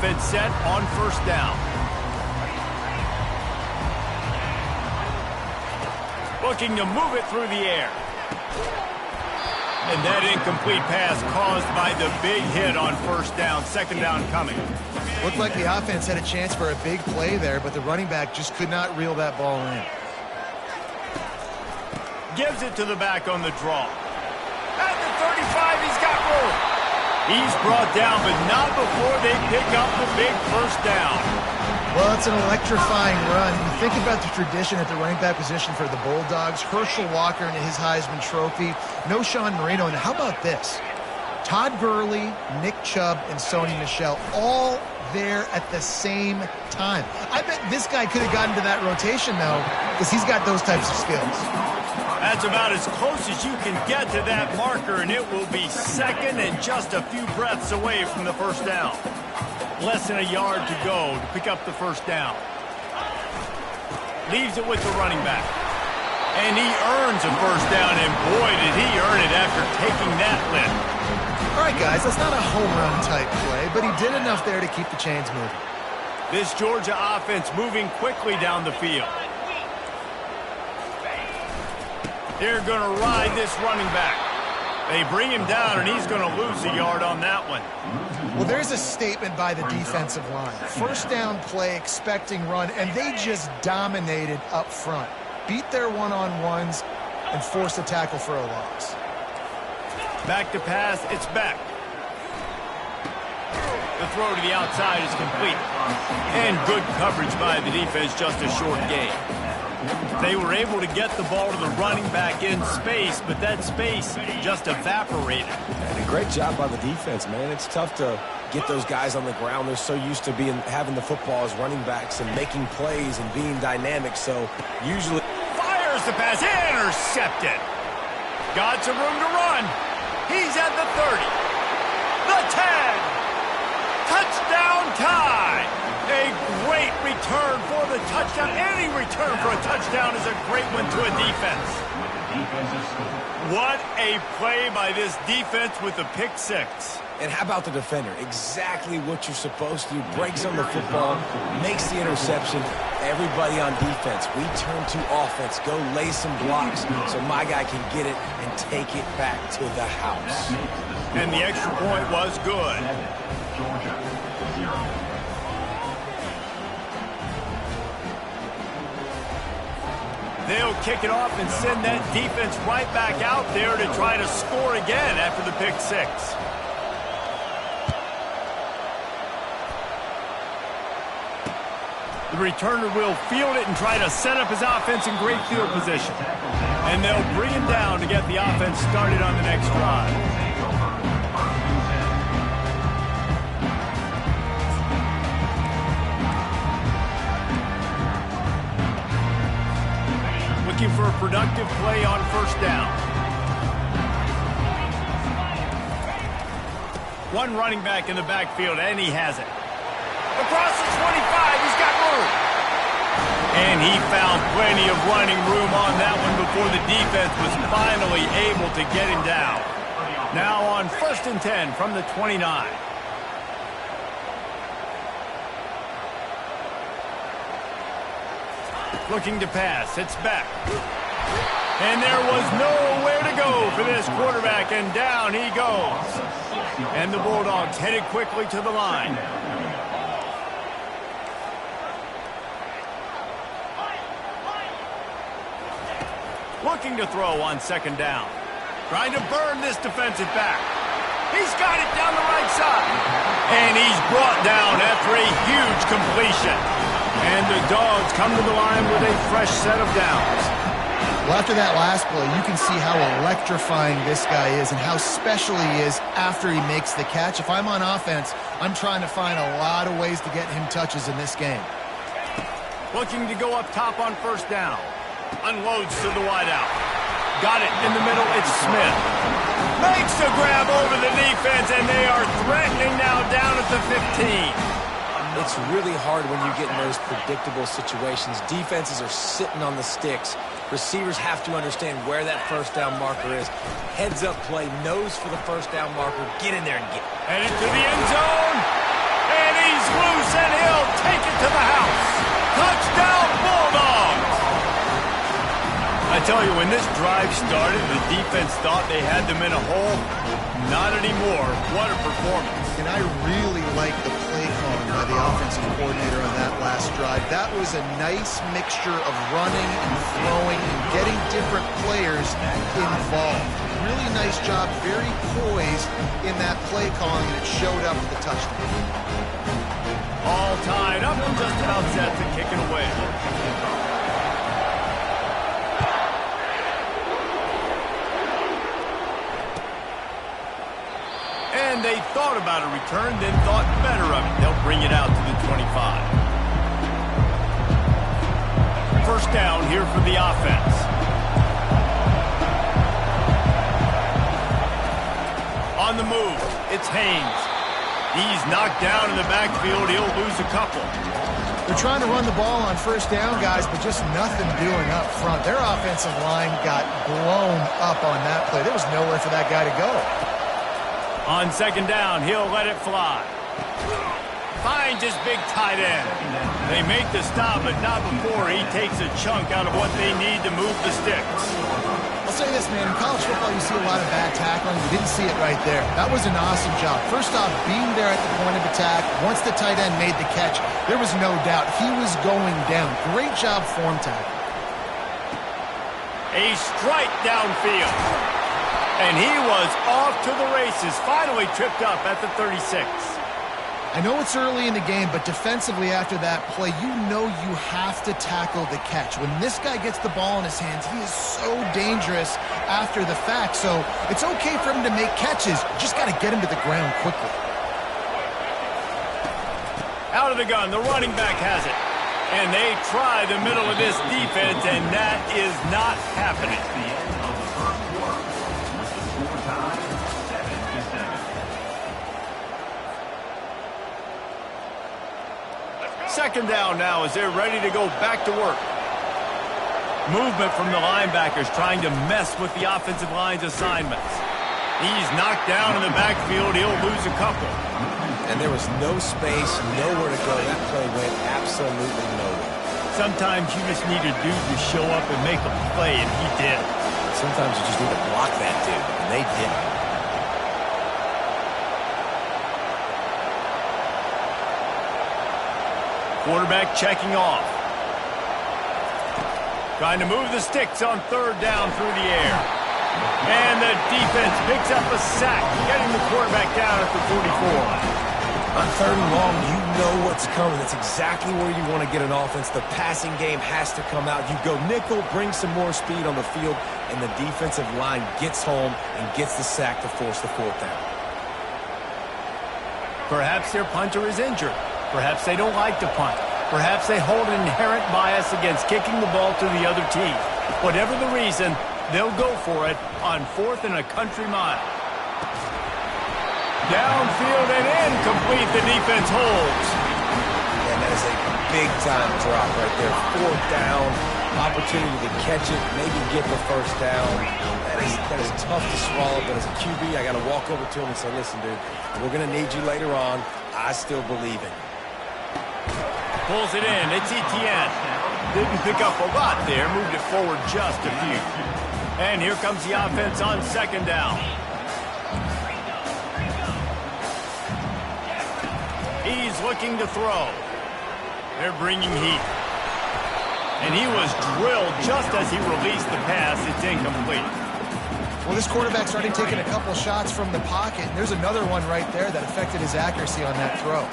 defense set on first down. Looking to move it through the air. And that incomplete pass caused by the big hit on first down. Second down coming. Looked like the offense had a chance for a big play there, but the running back just could not reel that ball in. Gives it to the back on the draw. At the 35, he's got room. He's brought down, but not before they pick up the big first down. Well, it's an electrifying run. You think about the tradition at the running back position for the Bulldogs. Herschel Walker and his Heisman Trophy. No Sean Marino. And how about this? Todd Gurley, Nick Chubb, and Sony Michel all there at the same time. I bet this guy could have gotten to that rotation, though, because he's got those types of skills. That's about as close as you can get to that marker, and it will be second and just a few breaths away from the first down. Less than a yard to go to pick up the first down. Leaves it with the running back. And he earns a first down, and boy, did he earn it after taking that lift. All right, guys, that's not a home run type play, but he did enough there to keep the chains moving. This Georgia offense moving quickly down the field. They're going to ride this running back. They bring him down, and he's going to lose a yard on that one. Well, there's a statement by the defensive line. First down play, expecting run, and they just dominated up front. Beat their one-on-ones and forced a tackle for a loss. Back to pass, it's back. The throw to the outside is complete. And good coverage by the defense, just a short gain. They were able to get the ball to the running back in space, but that space just evaporated. And a great job by the defense, man. It's tough to get those guys on the ground. They're so used to having the football as running backs and making plays and being dynamic. So usually fires the pass, intercepted. Got some room to run. He's at the 30, the 10. Touchdown tie. A great return for the touchdown. Any return for a touchdown is a great one to a defense. What a play by this defense with the pick six. And how about the defender? Exactly what you're supposed to do. Breaks on the football, makes the interception. Everybody on defense, we turn to offense. Go lay some blocks so my guy can get it and take it back to the house. And the extra point was good. They'll kick it off and send that defense right back out there to try to score again after the pick six. The returner will field it and try to set up his offense in great field position. And they'll bring him down to get the offense started on the next drive. Looking for a productive play on first down. One running back in the backfield, and he has it. Across the 25, he's got room. And he found plenty of running room on that one before the defense was finally able to get him down. Now on 1st and 10 from the 29. Looking to pass, it's back. And there was nowhere to go for this quarterback, and down he goes. And the Bulldogs headed quickly to the line. Looking to throw on second down. Trying to burn this defensive back. He's got it down the right side. And he's brought down after a huge completion. And the Dogs come to the line with a fresh set of downs. Well, after that last play, you can see how electrifying this guy is and how special he is after he makes the catch. If I'm on offense, I'm trying to find a lot of ways to get him touches in this game. Looking to go up top on first down. Unloads to the wideout. Got it in the middle, it's Smith. Makes the grab over the defense, and they are threatening now down at the 15. It's really hard when you get in those predictable situations. Defenses are sitting on the sticks. Receivers have to understand where that first down marker is. Heads up play, nose for the first down marker. Get in there and get it. Headed to the end zone. And he He's loose and he'll take it to the house. Touchdown, Bulldogs! I tell you, when this drive started, the defense thought they had them in a hole. Not anymore. What a performance. And I really like the play calling by the offensive coordinator on that last drive. That was a nice mixture of running and throwing and getting different players involved. Really nice job, very poised in that play calling, and it showed up with the touchdown. All tied up and just about set to kick it away. And they thought about a return, then thought better of it. They'll bring it out to the 25. First down here for the offense. On the move, it's Haynes. He's knocked down in the backfield. He'll lose a couple. They're trying to run the ball on first down, guys, but just nothing doing up front. Their offensive line got blown up on that play. There was nowhere for that guy to go. On second down, he'll let it fly. Finds his big tight end. They make the stop, but not before he takes a chunk out of what they need to move the sticks. I'll say this, man. In college football, you see a lot of bad tackling. You didn't see it right there. That was an awesome job. First off, being there at the point of attack. Once the tight end made the catch, there was no doubt he was going down. Great job form tackle. A strike downfield. And he was off to the races, finally tripped up at the 36. I know it's early in the game, but defensively after that play, you know you have to tackle the catch. When this guy gets the ball in his hands, he is so dangerous after the fact. So it's okay for him to make catches. You just got to get him to the ground quickly. Out of the gun, the running back has it. And they try the middle of this defense, and that is not happening. Second down now as they're ready to go back to work. Movement from the linebackers trying to mess with the offensive line's assignments. He's knocked down in the backfield. He'll lose a couple. And there was no space, nowhere to go. That play went absolutely nowhere. Sometimes you just need a dude to show up and make a play, and he did. Sometimes you just need to block that dude, and they didn't. Quarterback checking off. Trying to move the sticks on third down through the air. And the defense picks up a sack, getting the quarterback down at the 44. On third and long, you know what's coming. That's exactly where you want to get an offense. The passing game has to come out. You go nickel, bring some more speed on the field, and the defensive line gets home and gets the sack to force the fourth down. Perhaps their punter is injured. Perhaps they don't like to punt. Perhaps they hold an inherent bias against kicking the ball to the other team. Whatever the reason, they'll go for it on 4th and a country mile. Downfield and incomplete. The defense holds. And that is a big-time drop right there. Fourth down, opportunity to catch it, maybe get the first down. That is tough to swallow, but as a QB, I got to walk over to him and say, listen, dude, we're going to need you later on. I still believe in you. Pulls it in. It's Etienne. Didn't pick up a lot there. Moved it forward just a few. And here comes the offense on second down. He's looking to throw. They're bringing heat. And he was drilled just as he released the pass. It's incomplete. Well, this quarterback's already taken a couple shots from the pocket. And there's another one right there that affected his accuracy on that throw.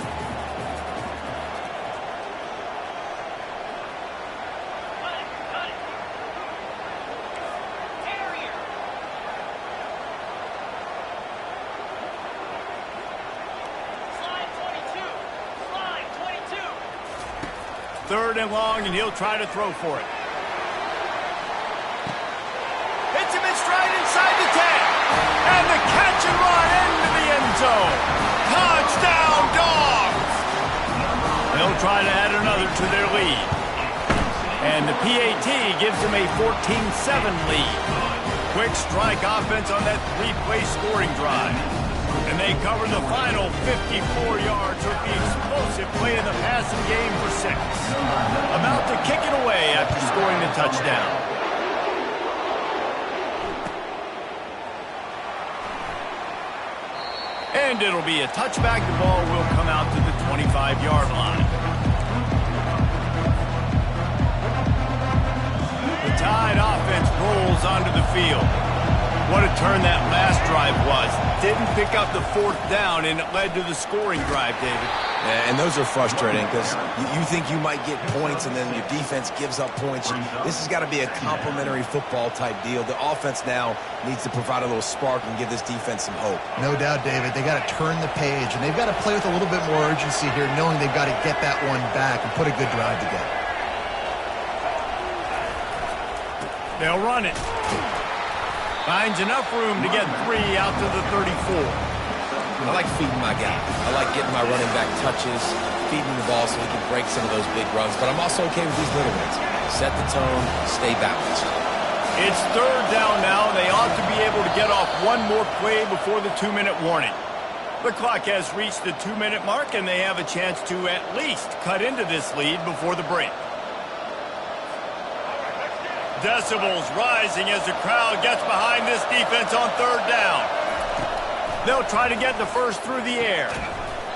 Third and long, and he'll try to throw for it. Hits him in stride inside the 10. And the catch and run into the end zone. Touchdown, Dogs! They'll try to add another to their lead. And the PAT gives them a 14-7 lead. Quick strike offense on that 3-play scoring drive. And they cover the final 54 yards with the explosive play in the passing game for 6. About to kick it away after scoring the touchdown. And it'll be a touchback. The ball will come out to the 25-yard line. The Tide offense rolls onto the field. What a turn that last drive was. Didn't pick up the 4th down, and it led to the scoring drive, David. Yeah, and those are frustrating because you think you might get points and then your defense gives up points. This has got to be a complementary football type deal. The offense now needs to provide a little spark and give this defense some hope. No doubt, David. They got to turn the page, and they've got to play with a little bit more urgency here, knowing they've got to get that one back and put a good drive together. They'll run it. Finds enough room to get 3 out to the 34. I like feeding my guy. I like getting my running back touches, feeding the ball so he can break some of those big runs. But I'm also okay with these little ones. Set the tone, stay balanced. It's 3rd down now. They ought to be able to get off one more play before the 2-minute warning. The clock has reached the 2-minute mark, and they have a chance to at least cut into this lead before the break. Decibels rising as the crowd gets behind this defense on 3rd down. They'll try to get the first through the air.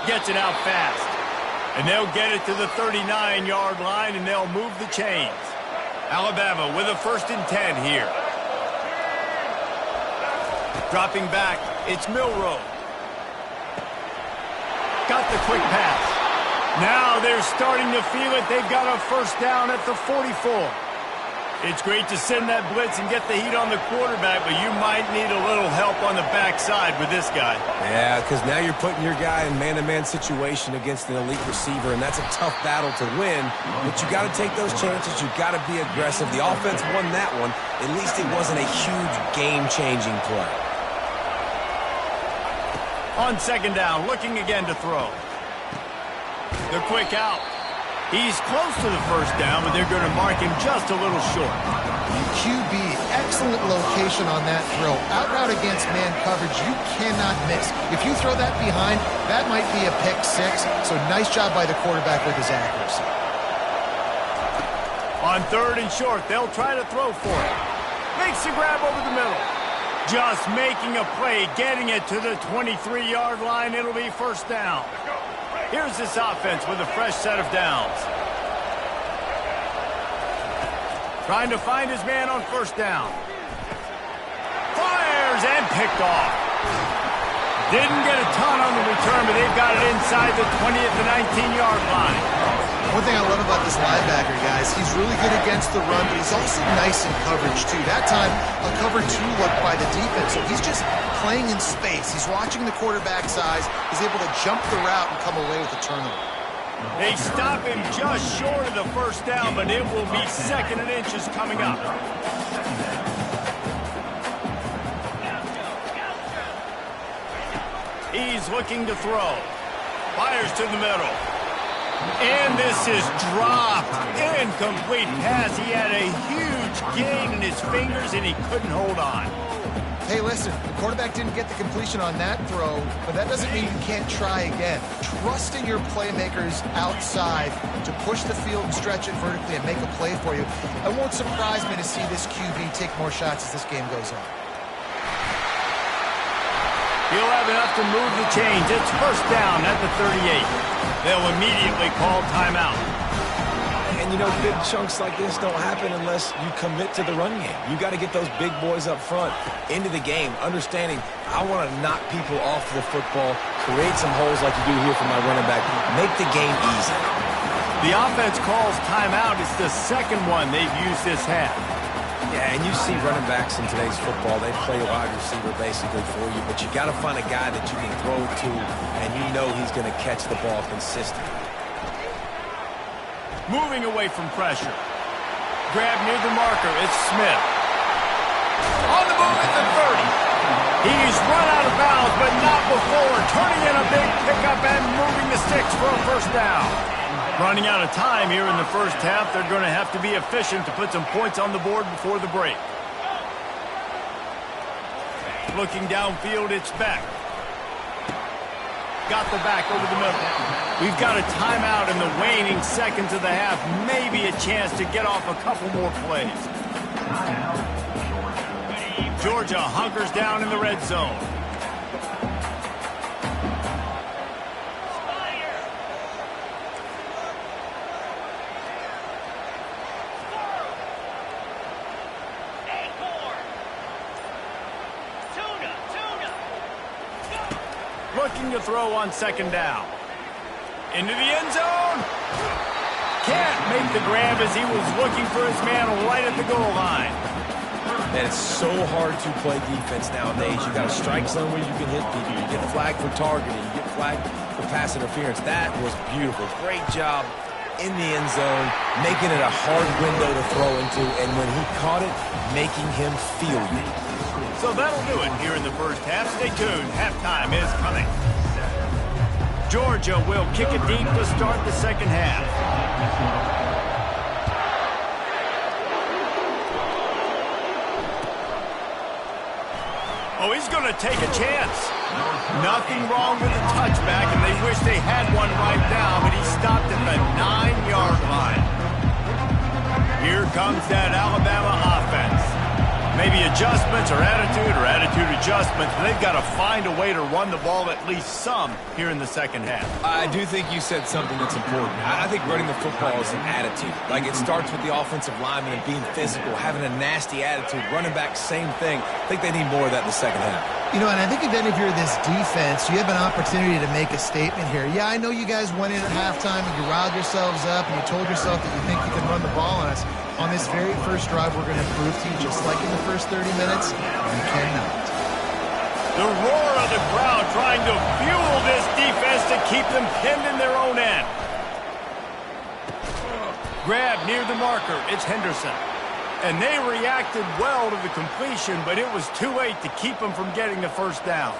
Gets it out fast. And they'll get it to the 39-yard line, and they'll move the chains. Alabama with a 1st and 10 here. Dropping back, it's Milroe. Got the quick pass. Now they're starting to feel it. They've got a 1st down at the 44. It's great to send that blitz and get the heat on the quarterback, but you might need a little help on the backside with this guy. Yeah, because now you're putting your guy in man-to-man situation against an elite receiver, and that's a tough battle to win. But you got to take those chances. You got to be aggressive. The offense won that one. At least it wasn't a huge game-changing play. On 2nd down, looking again to throw. The quick out. He's close to the 1st down, but they're going to mark him just a little short. QB, excellent location on that throw. Out route against man coverage, you cannot miss. If you throw that behind, that might be a pick 6. So nice job by the quarterback with his accuracy. On 3rd and short, they'll try to throw for it. Makes the grab over the middle. Just making a play, getting it to the 23-yard line. It'll be 1st down. Here's this offense with a fresh set of downs. Trying to find his man on 1st down. Fires and picked off. Didn't get a ton on the return, but they've got it inside the 20 at the 19-yard line. One thing I love about this linebacker, guys, he's really good against the run, but he's also nice in coverage, too. That time, a cover 2 look by the defense, so he's just playing in space. He's watching the quarterback's eyes. He's able to jump the route and come away with a turnover. They stop him just short of the 1st down, but it will be 2nd and inches coming up. He's looking to throw. Fires to the middle. And this is dropped. Incomplete pass. He had a huge gain in his fingers, and he couldn't hold on. Hey, listen, the quarterback didn't get the completion on that throw, but that doesn't mean you can't try again. Trusting your playmakers outside to push the field and stretch it vertically and make a play for you. It won't surprise me to see this QB take more shots as this game goes on. He'll have enough to move the chains. It's 1st down at the 38. They'll immediately call timeout. And, you know, big chunks like this don't happen unless you commit to the run game. You got to get those big boys up front into the game, understanding I want to knock people off the football, create some holes like you do here for my running back, make the game easy. The offense calls timeout. It's the 2nd one they've used this half. Yeah, and you see running backs in today's football, they play wide receiver basically for you, but you got to find a guy that you can throw to, and you know he's going to catch the ball consistently. Moving away from pressure. Grab near the marker. It's Smith. On the move at the 30. He's run out of bounds, but not before. Turning in a big pickup and moving the sticks for a 1st down. Running out of time here in the 1st half. They're going to have to be efficient to put some points on the board before the break. Looking downfield, it's Beck. got the back over the middle. We've got a timeout in the waning seconds of the half. Maybe a chance to get off a couple more plays. Georgia hunkers down in the red zone. Looking to throw on second down. Into the end zone. Can't make the grab as he was looking for his man right at the goal line. Man, it's so hard to play defense nowadays. You got a strike zone where you can hit people. You get flagged for targeting. You get flagged for pass interference. That was beautiful. Great job in the end zone, making it a hard window to throw into, and when he caught it, making him feel you. So that'll do it here in the first half. Stay tuned. Halftime is coming. Georgia will kick it deep to start the second half. Oh, he's going to take a chance. Nothing wrong with the touchback, and they wish they had one right now, but he stopped at the 9-yard line. Here comes that Alabama offense. Maybe adjustments or attitude adjustments. They've got to find a way to run the ball at least some here in the second half. I do think you said something that's important. I think running the football is an attitude. Like, it starts with the offensive lineman and being physical, having a nasty attitude. Running back, same thing. I think they need more of that in the second half. You know, and I think if any of you are this defense, you have an opportunity to make a statement here. Yeah, I know you guys went in at halftime and you riled yourselves up and you told yourself that you think you can run the ball on us. On this very first drive, we're going to prove to you, just like in the first 30 minutes, you cannot. The roar of the crowd trying to fuel this defense to keep them pinned in their own end. Grab near the marker. It's Henderson. And they reacted well to the completion, but it was too late to keep them from getting the first down.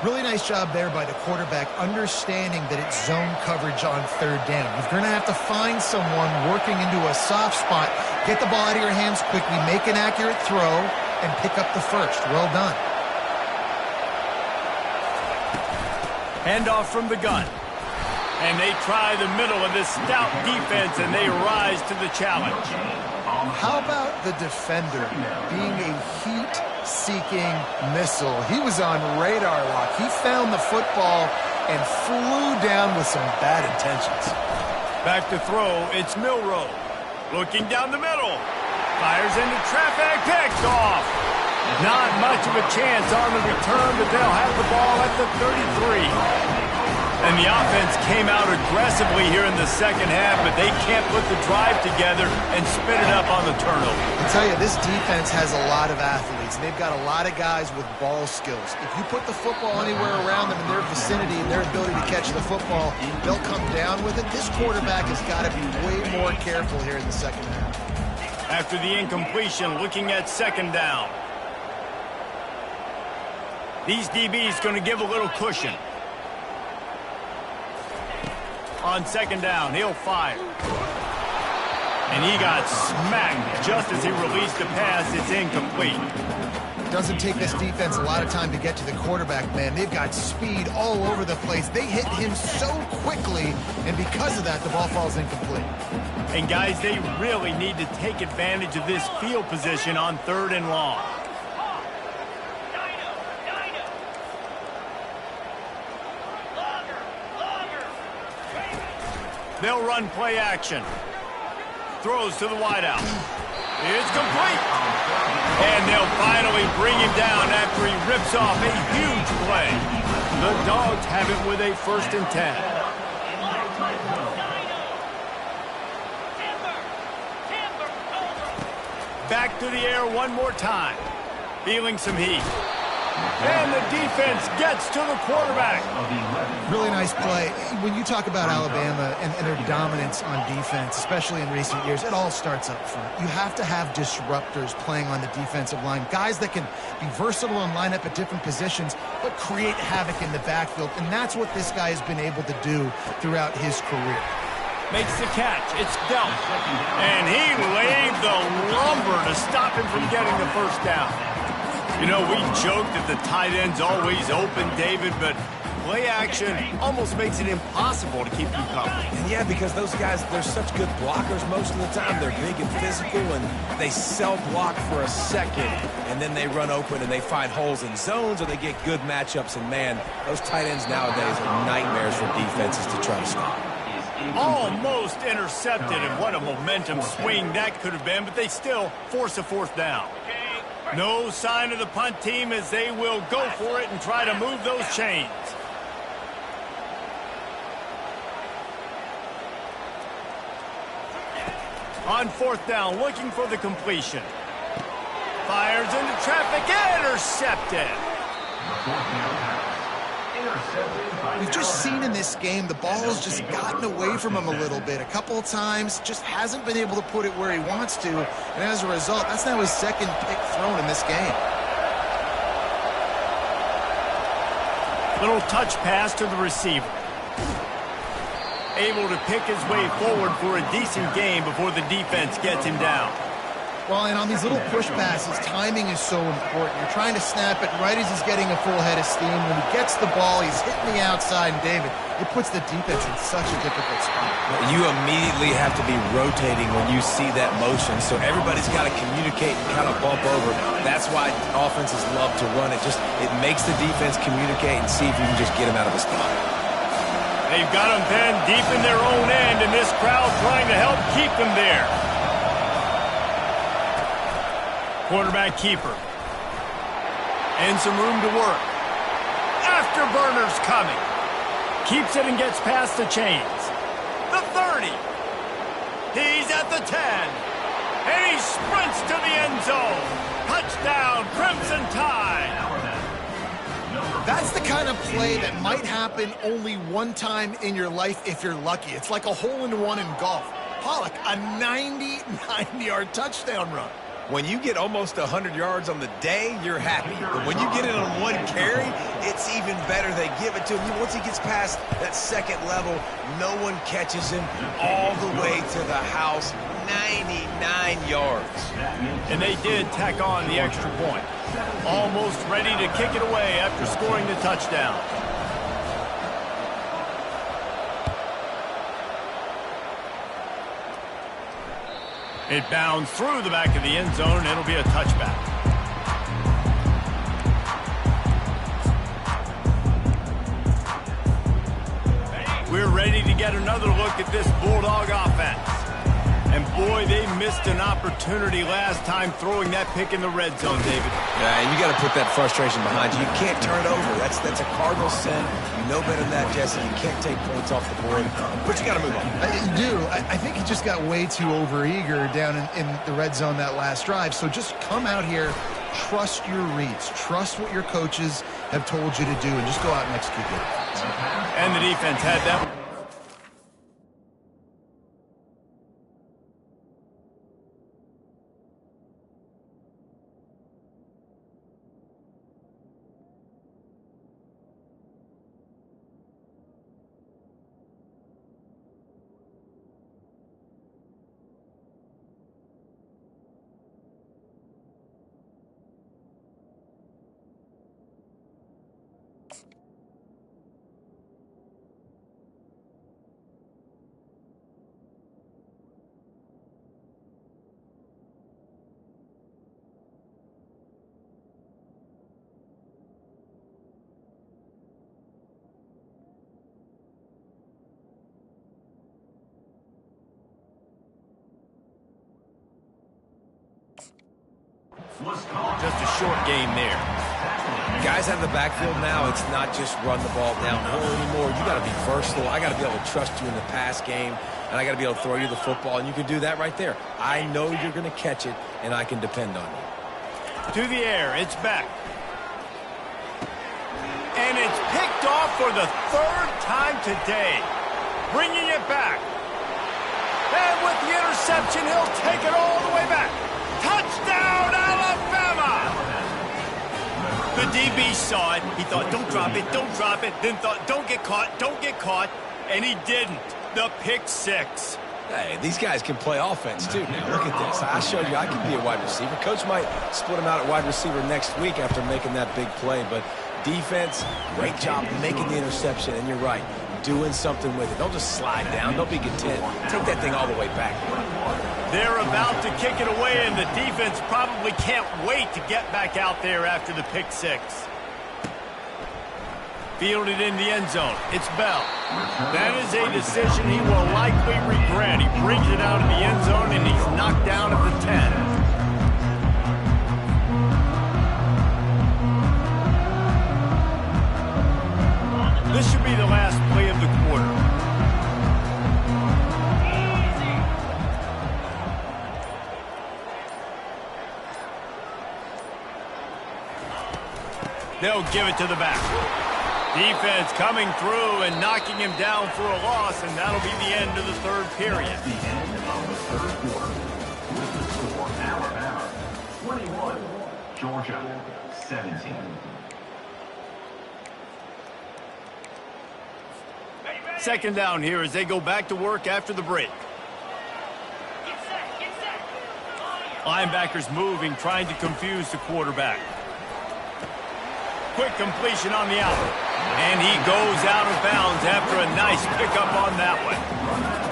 Really nice job there by the quarterback, understanding that it's zone coverage on third down. You're going to have to find someone working into a soft spot, get the ball out of your hands quickly, make an accurate throw, and pick up the first. Well done. Handoff from the gun. And they try the middle of this stout defense, and they rise to the challenge. How about the defender being a heat-seeking missile? He was on radar lock. He found the football and flew down with some bad intentions. Back to throw, it's Milroe. Looking down the middle. Fires into traffic, picked off. Not much of a chance on the return, but they'll have the ball at the 33. And the offense came out aggressively here in the second half, but they can't put the drive together and spit it up on the turnover. I'll tell you, this defense has a lot of athletes, and they've got a lot of guys with ball skills. If you put the football anywhere around them in their vicinity and their ability to catch the football, they'll come down with it. This quarterback has got to be way more careful here in the second half. After the incompletion, looking at second down. These DBs going to give a little cushion. On second down, he'll fire. And he got smacked just as he released the pass. It's incomplete. Doesn't take this defense a lot of time to get to the quarterback, man. They've got speed all over the place. They hit him so quickly, and because of that, the ball falls incomplete. And guys, they really need to take advantage of this field position on third and long. They'll run play action. Throws to the wideout. It's complete. And they'll finally bring him down after he rips off a huge play. The Dogs have it with a 1st and 10. Back to the air one more time. Feeling some heat. And the defense gets to the quarterback. Really nice play. When you talk about Alabama and their dominance on defense, especially in recent years, it all starts up front. You have to have disruptors playing on the defensive line, guys that can be versatile and line up at different positions, but create havoc in the backfield. And that's what this guy has been able to do throughout his career. Makes the catch. It's dealt. And he laid the lumber to stop him from getting the first down. You know, we joked that the tight end's always open, David, but Play action almost makes it impossible to keep you covered. And yeah, because those guys, they're such good blockers most of the time. They're big and physical, and they sell block for a second, and then they run open and they find holes in zones, or they get good matchups. And man, those tight ends nowadays are nightmares for defenses to try to stop. Almost intercepted, and what a momentum swing that could have been, but they still force a fourth down. No sign of the punt team as they will go for it and try to move those chains. On fourth down, looking for the completion. Fires into traffic, intercepted. We've just seen in this game the ball has just gotten away from him a little bit. A couple of times, just hasn't been able to put it where he wants to. And as a result, that's now his second pick thrown in this game. Little touch pass to the receiver. Able to pick his way forward for a decent game before the defense gets him down. Well, and on these little push passes, timing is so important. You're trying to snap it right as he's getting a full head of steam. When he gets the ball, he's hitting the outside, and David, it puts the defense in such a difficult spot. You immediately have to be rotating when you see that motion, so everybody's got to communicate and kind of bump over. That's why offenses love to run it. It makes the defense communicate and see if you can just get him out of the spot. They've got him pinned deep in their own end, and this crowd trying to help keep them there. Quarterback keeper. And some room to work. Afterburners coming. Keeps it and gets past the chains. The 30. He's at the 10. And he sprints to the end zone. Touchdown, Crimson Tide. That's the kind of play that might happen only one time in your life if you're lucky. It's like a hole-in-one in golf. Pollock, a 99-yard touchdown run. When you get almost 100 yards on the day, you're happy. But when you get it on one carry, it's even better. They give it to him. Once he gets past that second level, no one catches him all the way to the house, 99 yards. And they did tack on the extra point. Almost ready to kick it away after scoring the touchdown. It bounds through the back of the end zone, and it'll be a touchback. We're ready to get another look at this Bulldog offense. And boy, they missed an opportunity last time throwing that pick in the red zone, David. Yeah, and you got to put that frustration behind you. You can't turn it over. That's a Cardinal sin. You know better than that, Jesse. You can't take points off the board, but you got to move on. You do. I think he just got way too overeager down in the red zone that last drive. So just come out here, trust your reads, trust what your coaches have told you to do, and just go out and execute it. And the defense had that. Just a short game there. Guys out of the backfield now, it's not just run the ball downhill anymore. You got to be versatile. I got to be able to trust you in the pass game, and I got to be able to throw you the football, and you can do that right there. I know you're going to catch it, and I can depend on you. To the air, it's back. And it's picked off for the third time today. Bringing it back. And with the interception, he'll take it all the way back. Touchdown, Alabama! The DB saw it. He thought, don't drop it, don't drop it. Then thought, don't get caught. And he didn't. The pick six. Hey, these guys can play offense, too. Now, look at this. I showed you I can be a wide receiver. Coach might split him out at wide receiver next week after making that big play, but Defense, great job making the interception, and you're right, doing something with it. Don't just slide down. Don't be content. Take that thing all the way back. They're about to kick it away, and the defense probably can't wait to get back out there after the pick six. Fielded in the end zone. It's Bell. That is a decision he will likely regret. He brings it out of the end zone, and he's knocked down at the 10. This should be the last play of the quarter. They'll give it to the back. Defense coming through and knocking him down for a loss, and that'll be the end of the third period. At the end of the third quarter, with the score Alabama 21, Georgia 17. Second down here as they go back to work after the break. Linebackers moving, trying to confuse the quarterback. Quick completion on the out. And he goes out of bounds after a nice pickup on that one.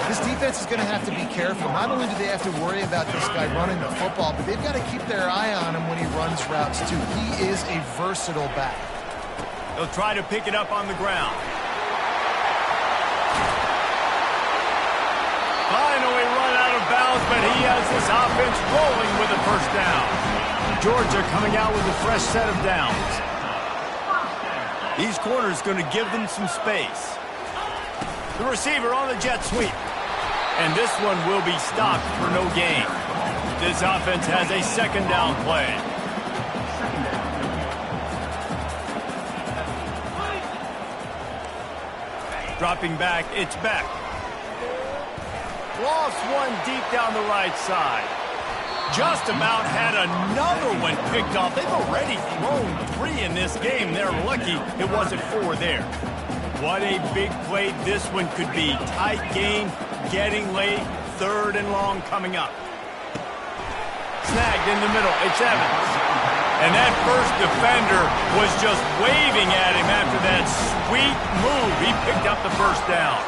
This defense is going to have to be careful. Not only do they have to worry about this guy running the football, but they've got to keep their eye on him when he runs routes too. He is a versatile back. They'll try to pick it up on the ground. Finally run out of bounds, but he has this offense rolling with a first down. Georgia coming out with a fresh set of downs. These corners going to give them some space. The receiver on the jet sweep. And this one will be stopped for no gain. This offense has a second down play. Dropping back, it's Beck. Lost one deep down the right side. Just about had another one picked off. They've already thrown 3 in this game. They're lucky it wasn't 4 there. What a big play this one could be. Tight game, getting late, third and long coming up. Snagged in the middle. It's Evans. And that first defender was just waving at him after that sweet move. He picked up the first down.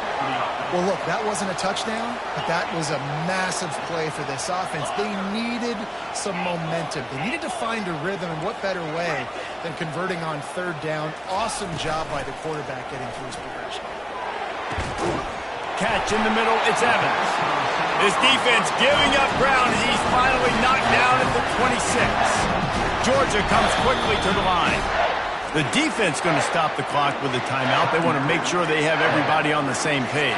Well, look, that wasn't a touchdown, but that was a massive play for this offense. They needed some momentum. They needed to find a rhythm, and what better way than converting on third down. Awesome job by the quarterback getting through his progression. Catch in the middle, it's Evans. This defense giving up ground as he's finally knocked down at the 26. Georgia comes quickly to the line. The defense going to stop the clock with a timeout. They want to make sure they have everybody on the same page.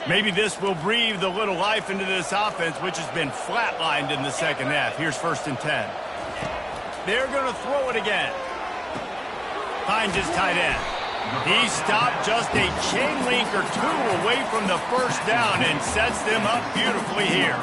Maybe this will breathe a little life into this offense, which has been flatlined in the second half. Here's 1st and 10. They're going to throw it again. Finds his tight end. He stopped just a chain link or 2 away from the first down and sets them up beautifully here.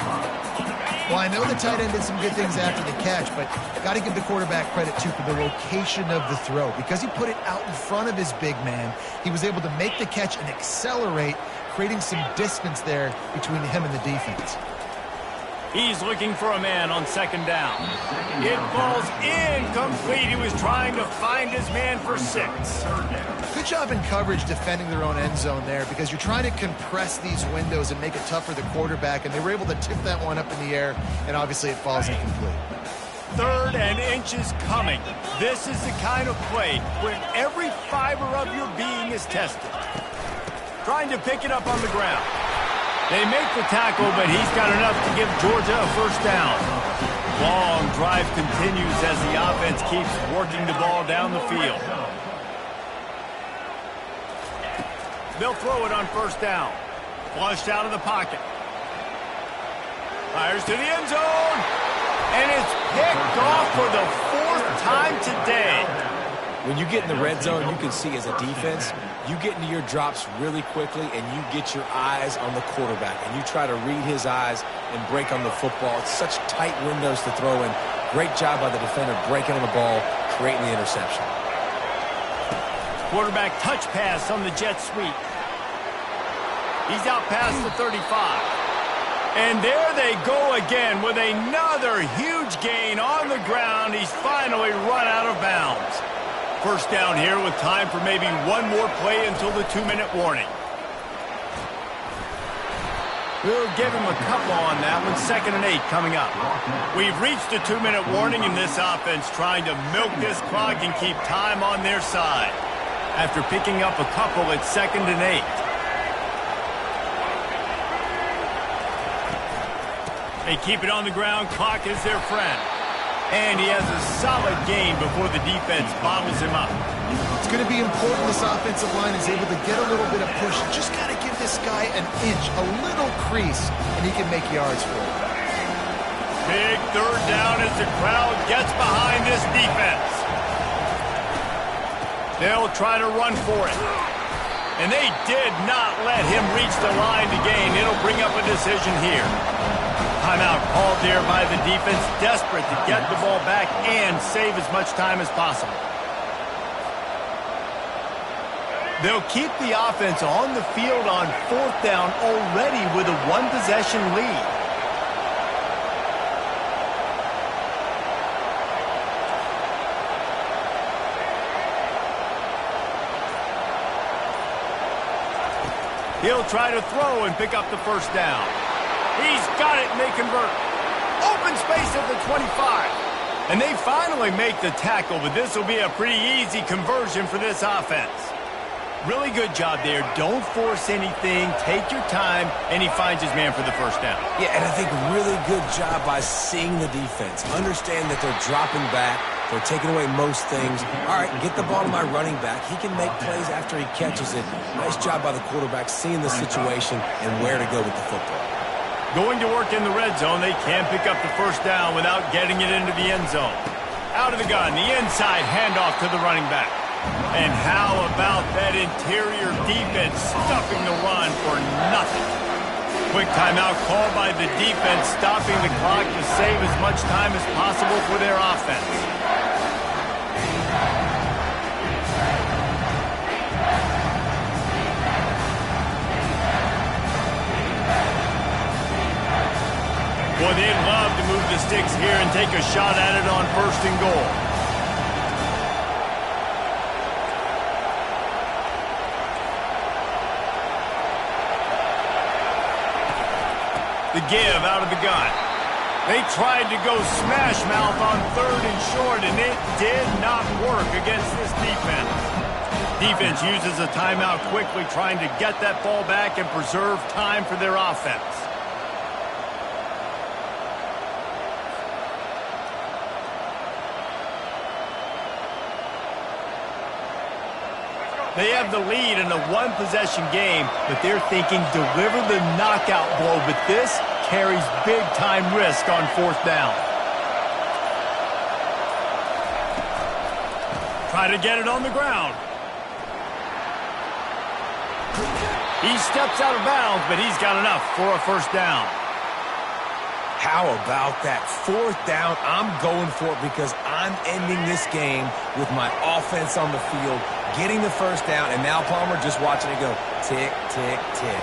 Well, I know the tight end did some good things after the catch, but got to give the quarterback credit, too, for the location of the throw. Because he put it out in front of his big man, he was able to make the catch and accelerate, creating some distance there between him and the defense. He's looking for a man on second down. It falls incomplete. He was trying to find his man for 6. Good job in coverage defending their own end zone there, because you're trying to compress these windows and make it tough for the quarterback, and they were able to tip that one up in the air, and obviously it falls incomplete. 3rd and inches coming. This is the kind of play where every fiber of your being is tested. Trying to pick it up on the ground. They make the tackle, but he's got enough to give Georgia a first down. Long drive continues as the offense keeps working the ball down the field. They'll throw it on first down. Flushed out of the pocket. Fires to the end zone. And it's picked off for the 4th time today. When you get in the red zone, you can see as a defense, you get into your drops really quickly and you get your eyes on the quarterback and you try to read his eyes and break on the football. It's such tight windows to throw in. Great job by the defender breaking on the ball, creating the interception. Quarterback touch pass on the jet sweep. He's out past the 35. And there they go again with another huge gain on the ground. He's finally run out of bounds. First down here with time for maybe one more play until the 2-minute warning. We'll give him a couple on that one. 2nd and 8 coming up. We've reached the 2-minute warning, and this offense trying to milk this clock and keep time on their side. After picking up a couple, it's 2nd and 8. They keep it on the ground. Clock is their friend. And he has a solid gain before the defense bottles him up. It's going to be important this offensive line is able to get a little bit of push. Just got to give this guy an inch, a little crease, and he can make yards for it. Big 3rd down as the crowd gets behind this defense. They'll try to run for it. And they did not let him reach the line to gain. It'll bring up a decision here. Timeout called there by the defense, desperate to get the ball back and save as much time as possible. They'll keep the offense on the field on 4th down already with a 1-possession lead. He'll try to throw and pick up the 1st down. He's got it, and they convert. Open space at the 25. And they finally make the tackle, but this will be a pretty easy conversion for this offense. Really good job there. Don't force anything. Take your time, and he finds his man for the 1st down. Yeah, and I think really good job by seeing the defense. Understand that they're dropping back. They're taking away most things. All right, get the ball to my running back. He can make plays after he catches it. Nice job by the quarterback seeing the situation and where to go with the football. Going to work in the red zone, they can't pick up the 1st down without getting it into the end zone. Out of the gun, the inside handoff to the running back. And how about that interior defense stuffing the run for nothing? Quick timeout called by the defense, stopping the clock to save as much time as possible for their offense. Boy, they'd love to move the sticks here and take a shot at it on 1st and goal. The give out of the gun. They tried to go smash mouth on 3rd and short, and it did not work against this defense. Defense uses a timeout quickly, trying to get that ball back and preserve time for their offense. They have the lead in a 1-possession game, but they're thinking deliver the knockout blow, but this carries big-time risk on 4th down. Try to get it on the ground. He steps out of bounds, but he's got enough for a 1st down. How about that 4th down? I'm going for it because I'm ending this game with my offense on the field, getting the 1st down, and now Palmer just watching it go tick, tick, tick.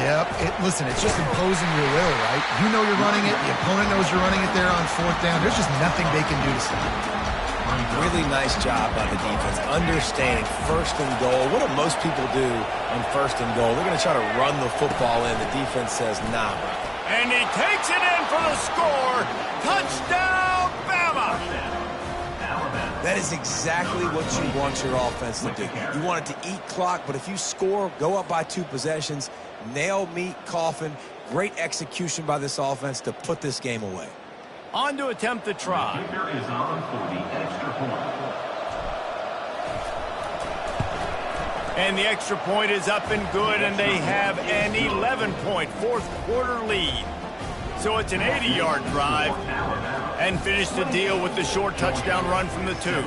Yep. Listen, it's just imposing your will, right? You know you're running it. The opponent knows you're running it there on 4th down. There's just nothing they can do to stop it. Really nice job by the defense, understanding 1st and goal. What do most people do on 1st and goal? They're going to try to run the football in. The defense says, nah. And he takes it in for the score. Touchdown, Bama! That is exactly what you want your offense to do. You want it to eat clock, but if you score, go up by 2 possessions, nail, meat, coffin. Great execution by this offense to put this game away. On to attempt the try. Kicker is on for the extra point. And the extra point is up and good, and they have an 11-point 4th quarter lead. So it's an 80-yard drive, and finish the deal with the short touchdown run from the 2.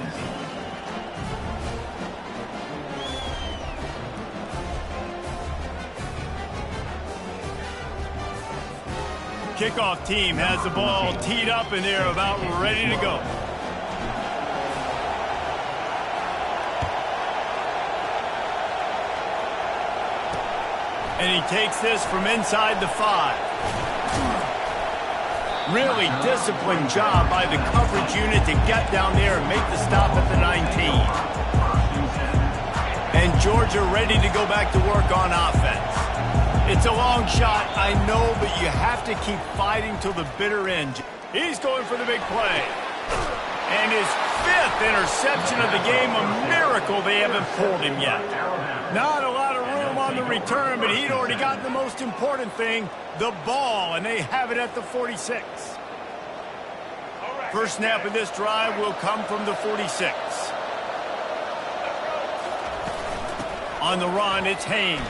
Kickoff team has the ball teed up, and they're about ready to go. And he takes this from inside the 5. Really disciplined job by the coverage unit to get down there and make the stop at the 19. And Georgia ready to go back to work on offense. It's a long shot, I know, but you have to keep fighting till the bitter end. He's going for the big play. And his 5th interception of the game, a miracle they haven't pulled him yet. Not a lot of room on the return, but he'd already gotten the most important thing, the ball, and they have it at the 46. First snap of this drive will come from the 46. On the run, it's Haynes.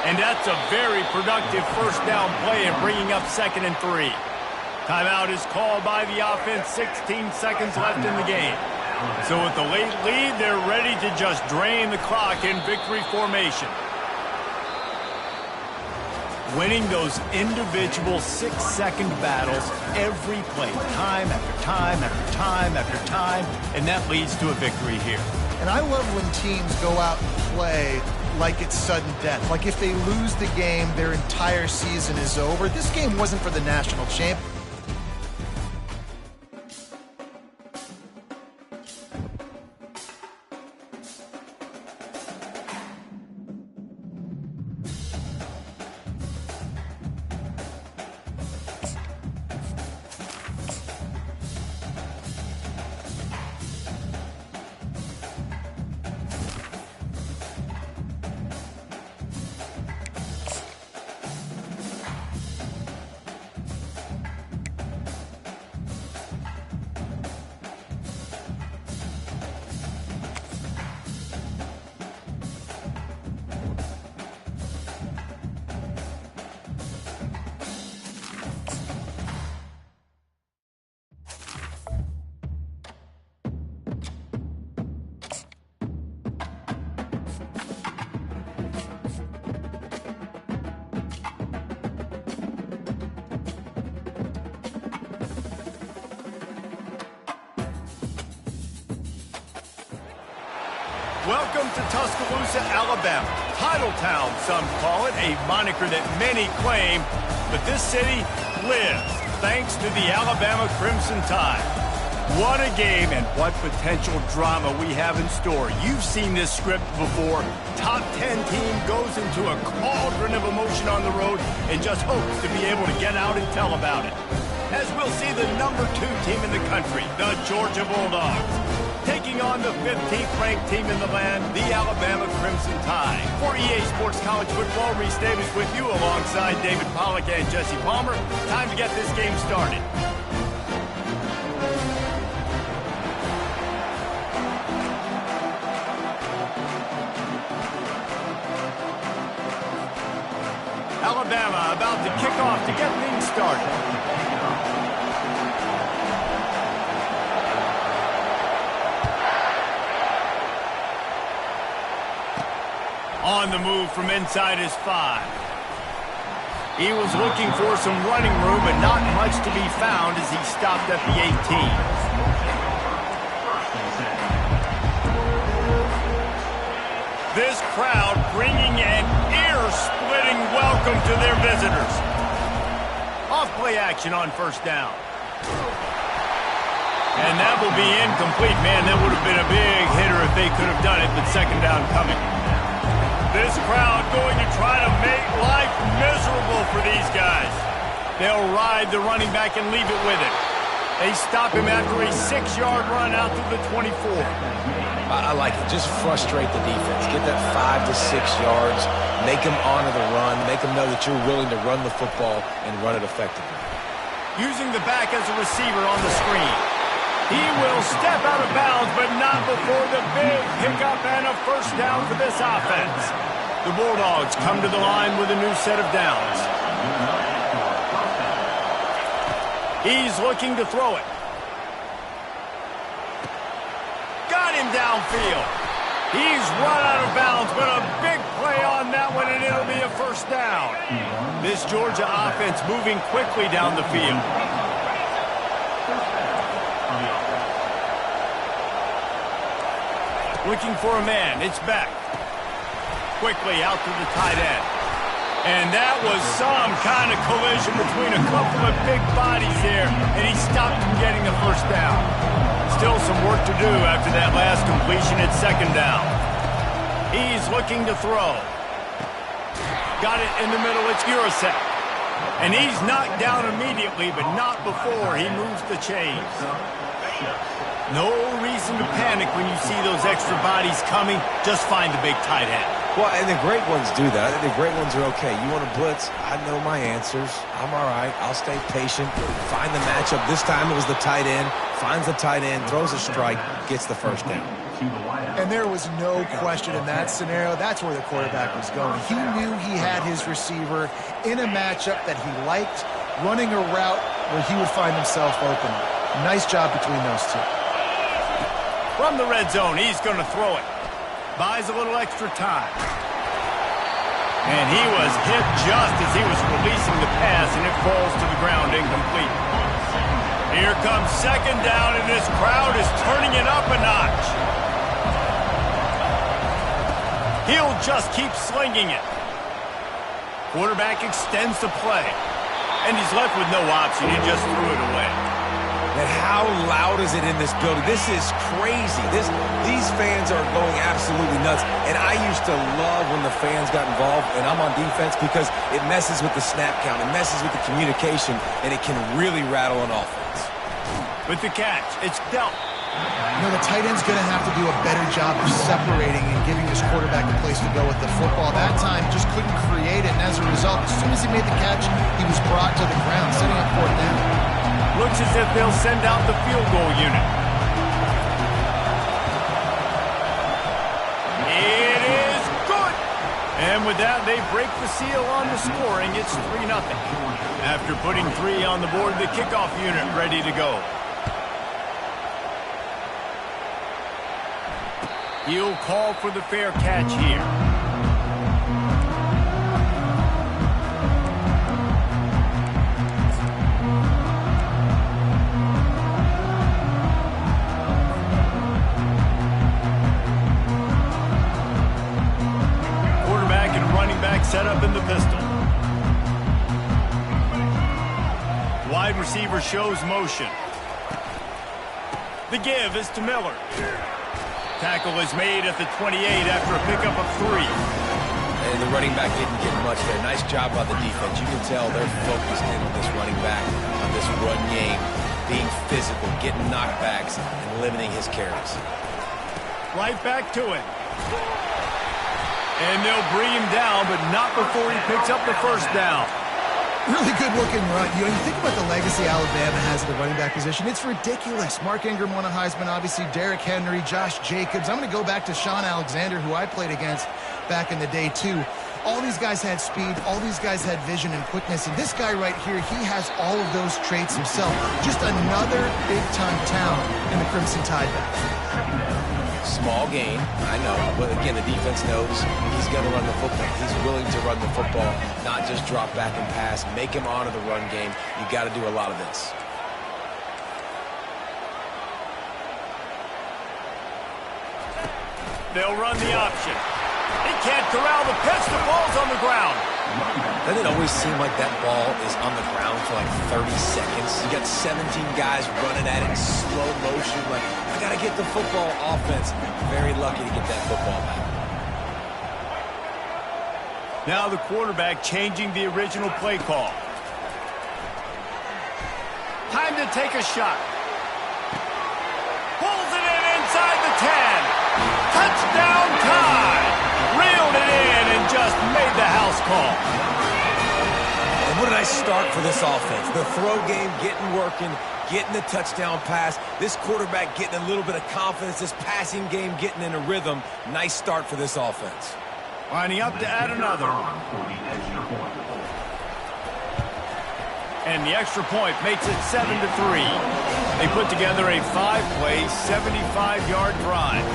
And that's a very productive first down play and bringing up 2nd and 3. Timeout is called by the offense, 16 seconds left in the game. So with the late lead, they're ready to just drain the clock in victory formation. Winning those individual 6-second battles every play, time after time after time after time, and that leads to a victory here. And I love when teams go out and play like it's sudden death. Like if they lose the game, their entire season is over. This game wasn't for the national champ. Welcome to Tuscaloosa, Alabama. Titletown, some call it, a moniker that many claim, but this city lives thanks to the Alabama Crimson Tide. What a game and what potential drama we have in store. You've seen this script before. Top 10 team goes into a cauldron of emotion on the road and just hopes to be able to get out and tell about it. As we'll see the number 2 team in the country, the Georgia Bulldogs, taking on the 15th ranked team in the land, the Alabama Crimson Tide. For EA Sports College Football, Reese Davis with you alongside David Pollack and Jesse Palmer. Time to get this game started. Alabama about to kick off to get things started. On the move from inside his 5. He was looking for some running room, but not much to be found as he stopped at the 18. This crowd bringing an ear-splitting welcome to their visitors. Off-play action on first down. And that will be incomplete. Man, that would have been a big hitter if they could have done it, but second down coming. This crowd going to try to make life miserable for these guys. They'll ride the running back and leave it with it. They stop him after a 6-yard run out to the 24. I like it. Just frustrate the defense. Get that 5 to 6 yards. Make them honor the run. Make them know that you're willing to run the football and run it effectively. Using the back as a receiver on the screen. He will step out of bounds, but not before the big pickup and a first down for this offense. The Bulldogs come to the line with a new set of downs. He's looking to throw it. Got him downfield. He's run out of bounds, but a big play on that one, and it'll be a first down. This Georgia offense moving quickly down the field. Looking for a man. It's back. Quickly out to the tight end. And that was some kind of collision between a couple of big bodies there, and he stopped from getting the first down. Still some work to do after that last completion at second down. He's looking to throw. Got it in the middle, it's Ncaa. And he's knocked down immediately, but not before he moves the chains. No reason to panic when you see those extra bodies coming. Just find the big tight end. Well, and the great ones do that. The great ones are okay. You want to blitz? I know my answers. I'm all right. I'll stay patient. Find the matchup. This time it was the tight end. Finds the tight end, throws a strike, gets the first down. And there was no question in that scenario. That's where the quarterback was going. He knew he had his receiver in a matchup that he liked, running a route where he would find himself open. Nice job between those two. From the red zone, he's going to throw it. Buys a little extra time. And he was hit just as he was releasing the pass, and it falls to the ground incomplete. Here comes second down, and this crowd is turning it up a notch. He'll just keep slinging it. Quarterback extends the play. And he's left with no option. He just threw it away. And how loud is it in this building? This is crazy. These fans are going absolutely nuts. And I used to love when the fans got involved, and I'm on defense, because it messes with the snap count. It messes with the communication, and it can really rattle an offense. With the catch, it's dealt. You know, the tight end's going to have to do a better job of separating and giving his quarterback a place to go with the football. That time, just couldn't create it, and as a result, as soon as he made the catch, he was brought to the ground, setting up fourth down. Looks as if they'll send out the field goal unit. It is good! And with that, they break the seal on the scoring. It's 3-0. After putting 3 on the board, the kickoff unit ready to go. He'll call for the fair catch here. Quarterback and running back set up in the pistol. Wide receiver shows motion. The give is to Miller. Tackle is made at the 28 after a pickup of 3. And the running back didn't get much there. Nice job by the defense. You can tell they're focused in on this running back, on this run game, being physical, getting knockbacks, and limiting his carries. Right back to it. And they'll bring him down, but not before he picks up the first down. Really good-looking run. You think about the legacy Alabama has at the running back position. It's ridiculous. Mark Ingram won a Heisman, obviously Derrick Henry, Josh Jacobs. I'm going to go back to Sean Alexander, who I played against back in the day, too. All these guys had speed. All these guys had vision and quickness. And this guy right here, he has all of those traits himself. Just another big-time talent in the Crimson Tide backfield. Small gain, I know, but again, the defense knows he's going to run the football. He's willing to run the football, not just drop back and pass, make him honor the run game. You got to do a lot of this. They'll run the option. He can't corral the pitch. The ball's on the ground. Doesn't it always seem like that ball is on the ground for like 30 seconds? You got 17 guys running at it in slow motion. Like, I got to get the football. Offense, very lucky to get that football back. Now the quarterback changing the original play call. Time to take a shot. Pulls it in inside the 10. Touchdown time. Reeled it in and just made the house call. And what did I start for this offense? The throw game getting working, getting the touchdown pass. This quarterback getting a little bit of confidence. This passing game getting in a rhythm. Nice start for this offense. Lining up to add another. And the extra point makes it 7-3. They put together a 5-play, 75-yard drive.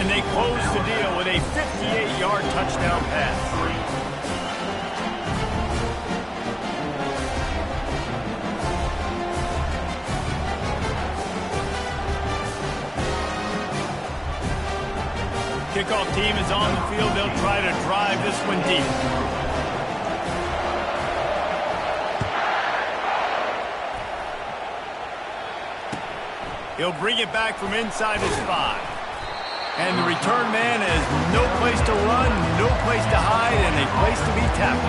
And they close the deal with a 58-yard touchdown pass. Kickoff team is on the field. They'll try to drive this one deep. He'll bring it back from inside his 5. And the return man has no place to run, no place to hide, and a place to be tackled.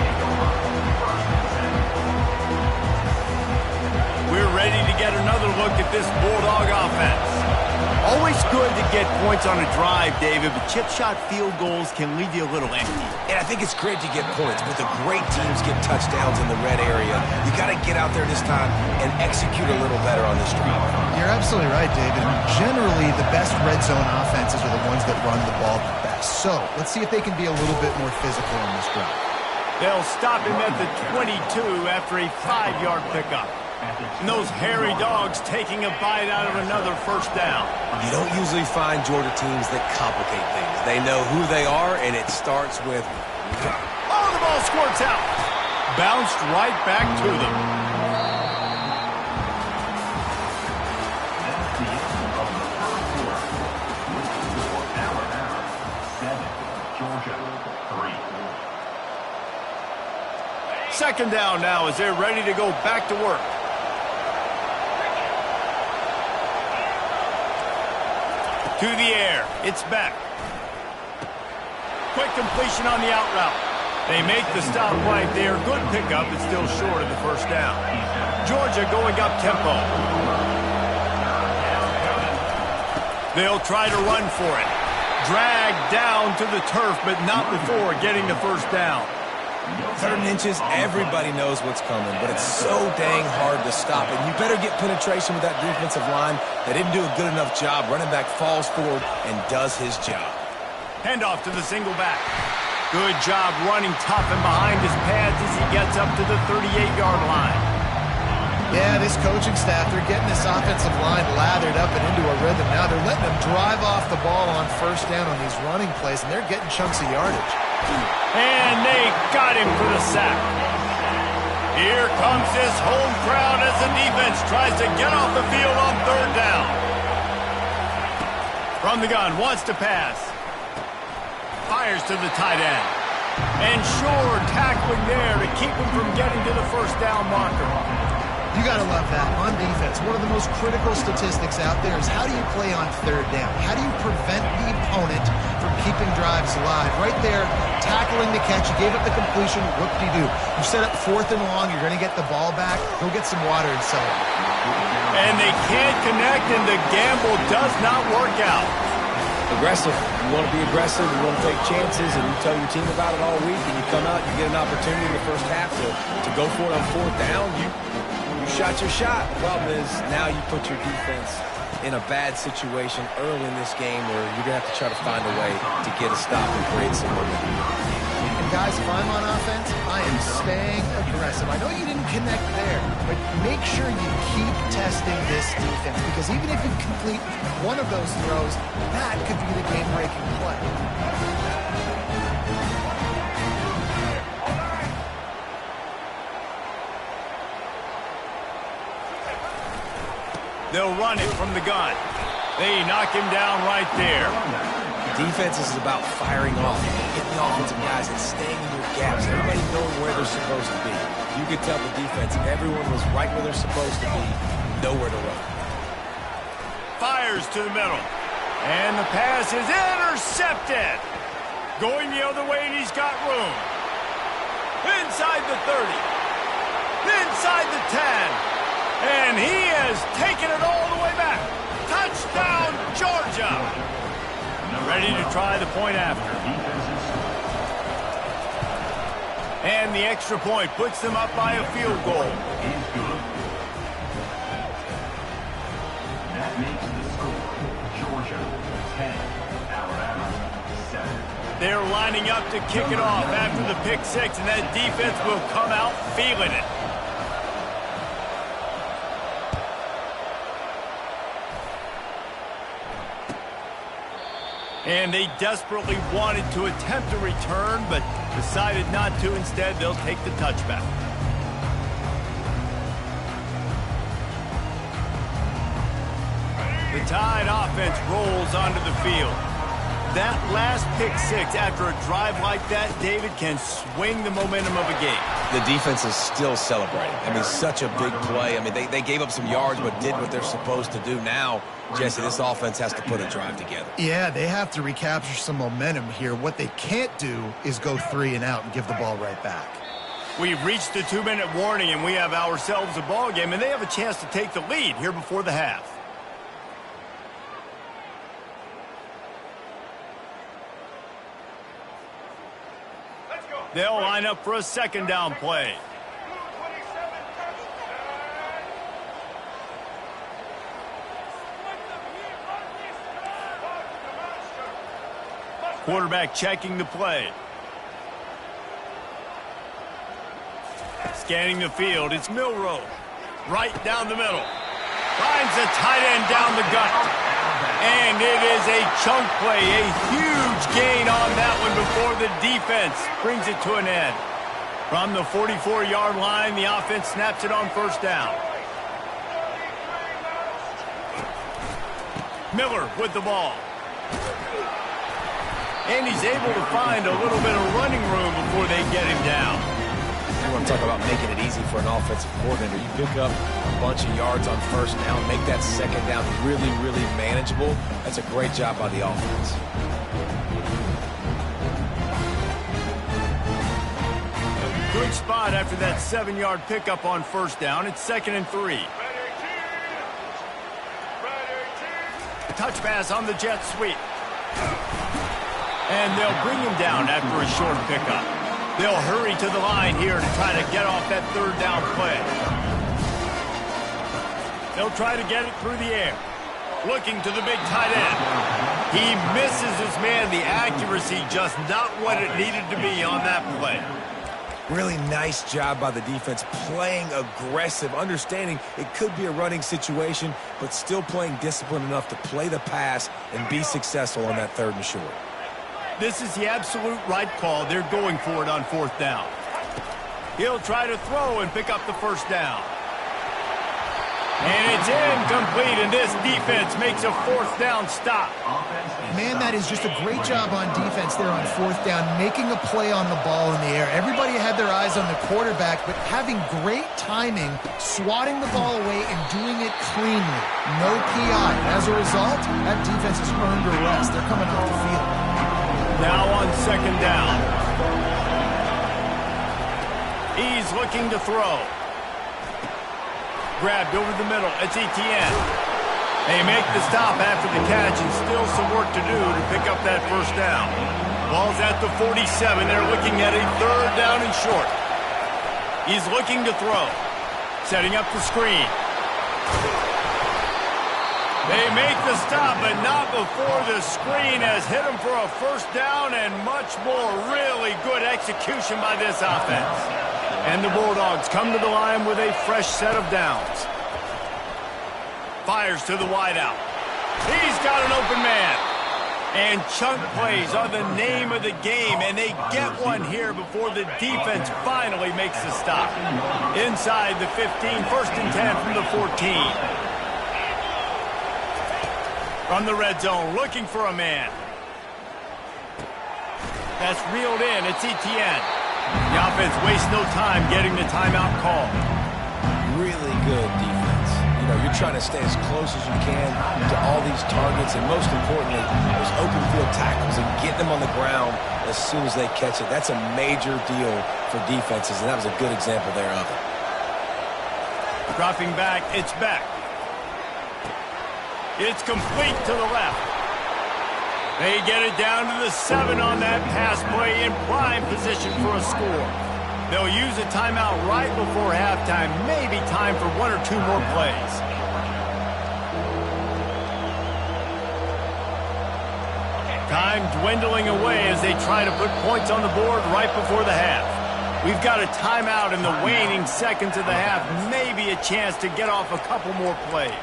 We're ready to get another look at this Bulldog offense. Always good to get points on a drive, David, but chip shot field goals can leave you a little empty. And I think it's great to get points, but the great teams get touchdowns in the red area. You got to get out there this time and execute a little better on this drive. You're absolutely right, David. Generally, the best red zone offenses are the ones that run the ball the best. So let's see if they can be a little bit more physical on this drive. They'll stop him at the 22 after a 5-yard pickup. And those hairy dogs taking a bite out of another first down. You don't usually find Georgia teams that complicate things. They know who they are, and it starts with... Oh, the ball squirts out. Bounced right back to them. That's the end of the first quarter. With the score, Alabama 7, Georgia 3. Second down now as they're ready to go back to work. To the air. It's back. Quick completion on the out route. They make the stop right there. Good pickup, but still short of the first down. Georgia going up tempo. They'll try to run for it. Dragged down to the turf, but not before getting the first down. 3rd and inches, everybody knows what's coming, but it's so dang hard to stop it. You better get penetration with that defensive line. They didn't do a good enough job. Running back falls forward and does his job. Handoff to the single back. Good job running tough and behind his pads as he gets up to the 38-yard line. Yeah, this coaching staff, they're getting this offensive line lathered up and into a rhythm now. They're letting them drive off the ball on first down on these running plays, and they're getting chunks of yardage. And they got him for the sack. Here comes this home crowd as the defense tries to get off the field on 3rd down. From the gun, wants to pass. Fires to the tight end. And sure, tackling there to keep him from getting to the first down marker. You got to love that. On defense, one of the most critical statistics out there is how do you play on 3rd down? How do you prevent the opponent from keeping drives alive? Right there, tackling the catch. You gave up the completion. Whoop-de-doo. You set up 4th and long. You're going to get the ball back. Go get some water and sell it. And they can't connect, and the gamble does not work out. Aggressive. You want to be aggressive. You want to take chances, and you tell your team about it all week, and you come out, you get an opportunity in the first half to go for it on 4th down. You shot your shot. The problem is now you put your defense in a bad situation early in this game where you're going to have to try to find a way to get a stop and create some momentum. And guys, if I'm on offense, I am staying aggressive. I know you didn't connect there, but make sure you keep testing this defense, because even if you complete one of those throws, that could be the game-breaking play. They'll run it from the gun. They knock him down right there. Defense is about firing off, hitting the offensive guys and staying in your gaps. Everybody knowing where they're supposed to be. You could tell the defense, everyone was right where they're supposed to be, nowhere to run. Fires to the middle. And the pass is intercepted. Going the other way, and he's got room. Inside the 30. Inside the 10. And he has taken it all the way back. Touchdown, Georgia. Ready to try the point after. And the extra point puts them up by a field goal. That makes the score Georgia 10, Alabama 7. They're lining up to kick it off after the pick six, and that defense will come out feeling it. And they desperately wanted to attempt a return, but decided not to. Instead, they'll take the touchback. The Tide offense rolls onto the field. That last pick six after a drive like that, David, can swing the momentum of a game. The defense is still celebrating. I mean, such a big play. I mean, they gave up some yards but did what they're supposed to do. Now, Jesse, this offense has to put a drive together. Yeah, they have to recapture some momentum here. What they can't do is go 3 and out and give the ball right back. We've reached the 2-minute warning, and we have ourselves a ball game, and they have a chance to take the lead here before the half. They'll line up for a second down play. Quarterback checking the play. Scanning the field, it's Milroe. Right down the middle. Finds the tight end down the gut. And it is a chunk play, a huge gain on that one before the defense brings it to an end. From the 44-yard line, the offense snaps it on first down. Miller with the ball. And he's able to find a little bit of running room before they get him down. You want to talk about making it easy for an offensive coordinator. You pick up a bunch of yards on first down, make that second down really, really manageable. That's a great job by the offense. Good spot after that 7-yard pickup on first down. It's 2nd and 3. Touch pass on the jet sweep. And they'll bring him down after a short pickup. They'll hurry to the line here to try to get off that 3rd down play. They'll try to get it through the air. Looking to the big tight end. He misses his man. The accuracy just not what it needed to be on that play. Really nice job by the defense, playing aggressive, understanding it could be a running situation, but still playing disciplined enough to play the pass and be successful on that 3rd and short. This is the absolute right call. They're going for it on 4th down. He'll try to throw and pick up the first down. And it's incomplete, and this defense makes a 4th down stop. Man, that is just a great job on defense there on 4th down, making a play on the ball in the air. Everybody had their eyes on the quarterback, but having great timing, swatting the ball away, and doing it cleanly. No PI. As a result, that defense has earned a rest. They're coming off the field. Now on 2nd down. He's looking to throw. Grabbed over the middle. It's Etienne. They make the stop after the catch and still some work to do to pick up that first down. Ball's at the 47. They're looking at a 3rd down and short. He's looking to throw. Setting up the screen. They make the stop, but not before the screen has hit him for a first down and much more. Really good execution by this offense. And the Bulldogs come to the line with a fresh set of downs. Fires to the wideout. He's got an open man. And chunk plays are the name of the game, and they get one here before the defense finally makes the stop. Inside the 15, 1st and 10 from the 14. From the red zone, looking for a man. That's reeled in. It's Etienne. The offense wastes no time getting the timeout call. Really good defense. You know, you're trying to stay as close as you can to all these targets, and most importantly, those open field tackles and get them on the ground as soon as they catch it. That's a major deal for defenses, and that was a good example there of it. Dropping back, it's back. It's complete to the left. They get it down to the 7 on that pass play in prime position for a score. They'll use a timeout right before halftime. Maybe time for 1 or 2 more plays. Time dwindling away as they try to put points on the board right before the half. We've got a timeout in the waning seconds of the half. Maybe a chance to get off a couple more plays.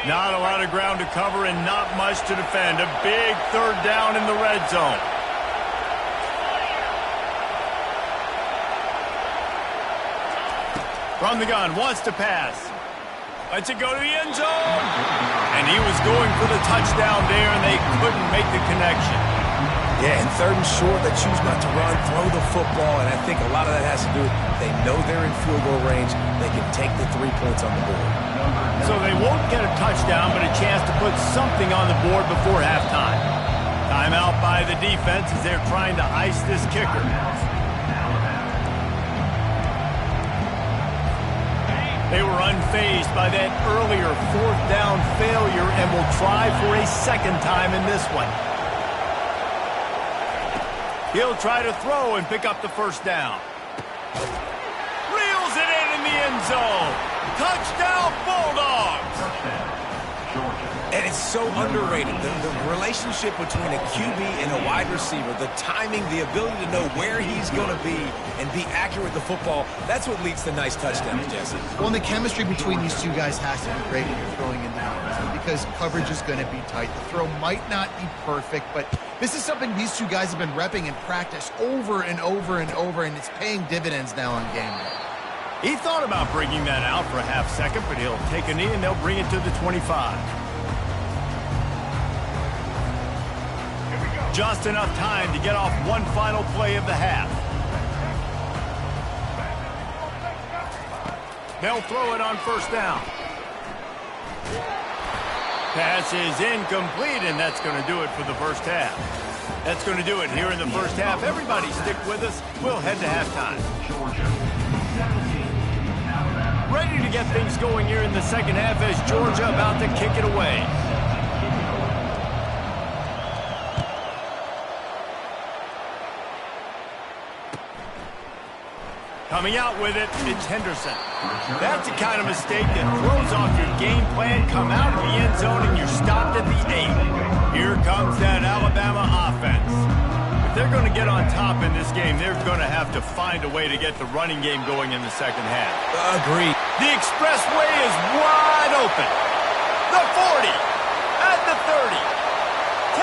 Not a lot of ground to cover and not much to defend. A big 3rd down in the red zone. From the gun, wants to pass. Lets it go to the end zone. And he was going for the touchdown there, and they couldn't make the connection. Yeah, and 3rd and short, they choose not to run, throw the football, and I think a lot of that has to do with they know they're in field goal range. They can take the 3 points on the board. So they won't get a touchdown, but a chance to put something on the board before halftime. Timeout by the defense as they're trying to ice this kicker. They were unfazed by that earlier 4th down failure and will try for a 2nd time in this one. He'll try to throw and pick up the 1st down. Reels it in the end zone. Touchdown, Bulldogs! And it's so underrated. The relationship between a QB and a wide receiver, the timing, the ability to know where he's going to be and be accurate with the football, that's what leads to nice touchdowns, Jesse. Well, and the chemistry between these two guys has to be great when you're throwing in the end zone because coverage is going to be tight. The throw might not be perfect, but this is something these two guys have been repping in practice over and over and over, and it's paying dividends now on game day. He thought about bringing that out for a half second, but he'll take a knee and they'll bring it to the 25. Just enough time to get off one final play of the half. They'll throw it on 1st down. Pass is incomplete, and that's going to do it for the 1st half. That's going to do it here in the 1st half. Everybody stick with us. We'll head to halftime. Ready to get things going here in the 2nd half as Georgia about to kick it away. Coming out with it, it's Henderson. That's the kind of mistake that throws off your game plan. Come out of the end zone and you're stopped at the 8. Here comes that Alabama offense. If they're going to get on top in this game, they're going to have to find a way to get the running game going in the 2nd half. Agreed. The expressway is wide open. The 40, at the 30, 10.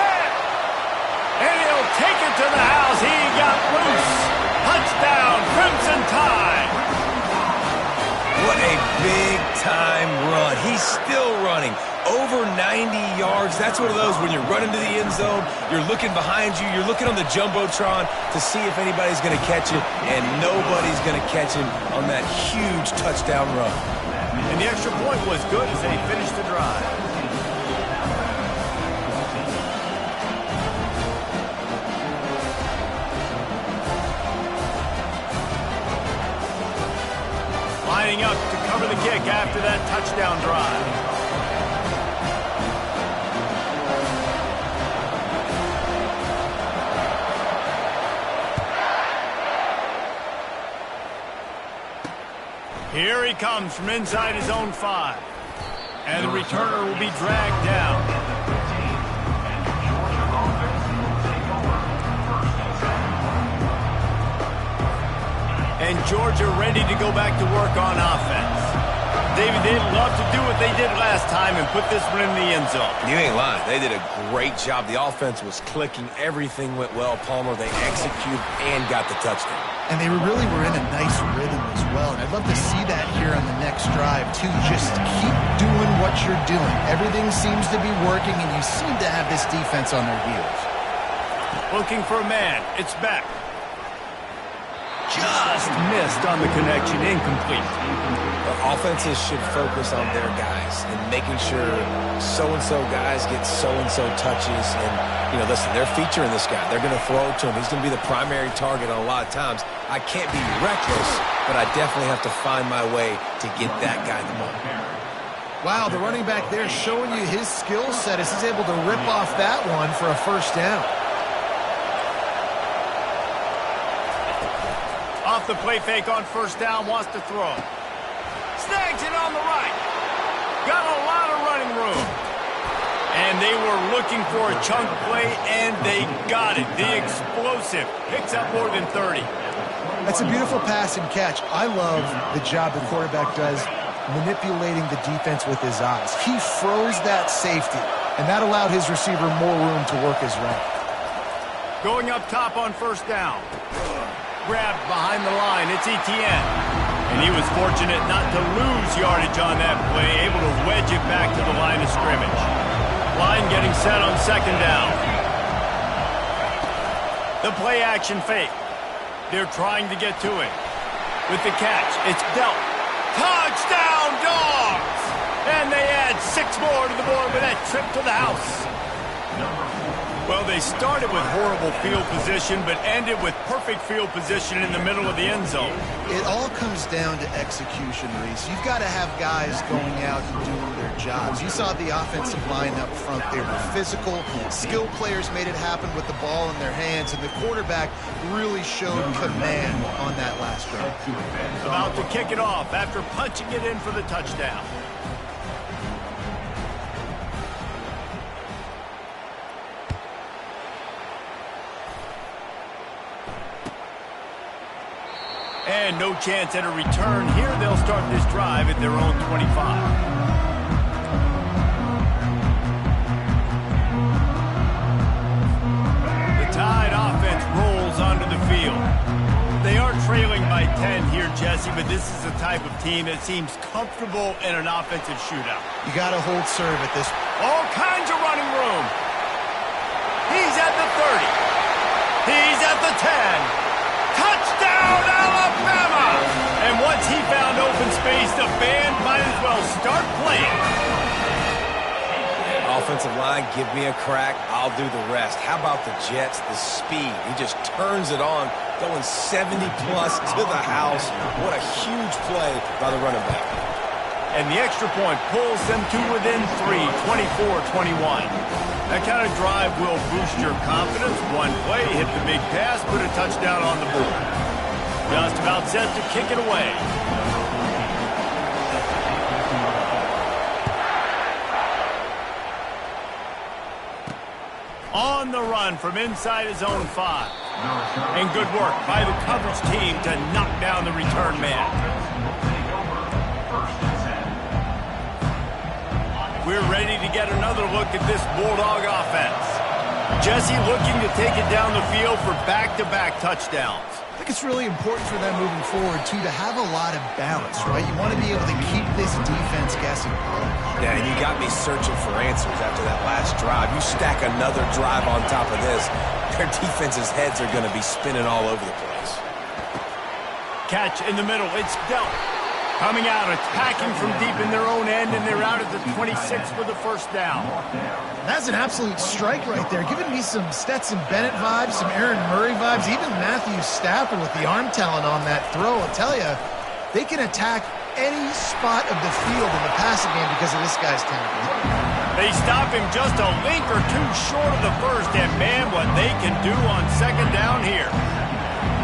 And he'll take it to the house. He got loose. Touchdown, Crimson Tide! What a big-time run. He's still running. Over 90 yards. That's one of those when you're running to the end zone, you're looking behind you, you're looking on the Jumbotron to see if anybody's going to catch it, and nobody's going to catch him on that huge touchdown run. And the extra point was good as they finished the drive. Lining up to cover the kick after that touchdown drive. Here he comes from inside his own 5. And the returner will be dragged down. And Georgia ready to go back to work on offense. David, they'd love to do what they did last time and put this one in the end zone. You ain't lying. They did a great job. The offense was clicking. Everything went well. Palmer, they executed and got the touchdown. And they really were in a nice rhythm as well. And I'd love to see that here on the next drive, too. Just keep doing what you're doing. Everything seems to be working, and you seem to have this defense on their heels. Looking for a man. It's back. Just missed on the connection. Incomplete. The offenses should focus on their guys and making sure so-and-so guys get so-and-so touches. And, you know, listen, they're featuring this guy. They're going to throw it to him. He's going to be the primary target on a lot of times. I can't be reckless, but I definitely have to find my way to get that guy the ball. Wow, the running back there showing you his skill set as he's able to rip off that one for a 1st down. Off the play fake on 1st down, wants to throw. Snags it on the right. Got a lot of running room. And they were looking for a chunk play, and they got it. The explosive picks up more than 30. That's a beautiful pass and catch. I love the job the quarterback does manipulating the defense with his eyes. He froze that safety, and that allowed his receiver more room to work his route. Going up top on 1st down. Grabbed behind the line. It's Etienne. And he was fortunate not to lose yardage on that play, able to wedge it back to the line of scrimmage. Line getting set on second down. The play action fake. They're trying to get to it. With the catch, it's dealt. Touchdown, Dogs! And they add 6 more to the board with that trip to the house. Well, they started with horrible field position, but ended with perfect field position in the middle of the end zone. It all comes down to execution, Reese. You've got to have guys going out and doing their jobs. You saw the offensive line up front. They were physical. Skilled players made it happen with the ball in their hands, and the quarterback really showed command on that last drive. About to kick it off after punching it in for the touchdown. And no chance at a return here. They'll start this drive at their own 25. The Tide offense rolls onto the field. They are trailing by 10 here, Jesse, but this is the type of team that seems comfortable in an offensive shootout. You got to hold serve at this. All kinds of running room. He's at the 30. He's at the 10. Touchdown, Alabama! And once he found open space, the band might as well start playing. Offensive line, give me a crack. I'll do the rest. How about the Jets, the speed? He just turns it on, going 70-plus to the house. What a huge play by the running back. And the extra point pulls them to within 3, 24-21. That kind of drive will boost your confidence. One play, hit the big pass, put a touchdown on the board. Just about set to kick it away. On the run from inside his own 5. And good work by the coverage team to knock down the return man. We're ready to get another look at this Bulldog offense. Jesse looking to take it down the field for back-to-back touchdowns. I think it's really important for them moving forward, too, to have a lot of balance, right? You want to be able to keep this defense guessing. Yeah, and you got me searching for answers after that last drive. You stack another drive on top of this, their defense's heads are going to be spinning all over the place. Catch in the middle. It's dealt. Coming out, attacking from deep in their own end, and they're out at the 26 for the first down. That's an absolute strike right there, giving me some Stetson Bennett vibes, some Aaron Murray vibes, even Matthew Stafford with the arm talent on that throw. I'll tell you, they can attack any spot of the field in the passing game because of this guy's talent. They stop him just a link or two short of the first, and man, what they can do on second down here.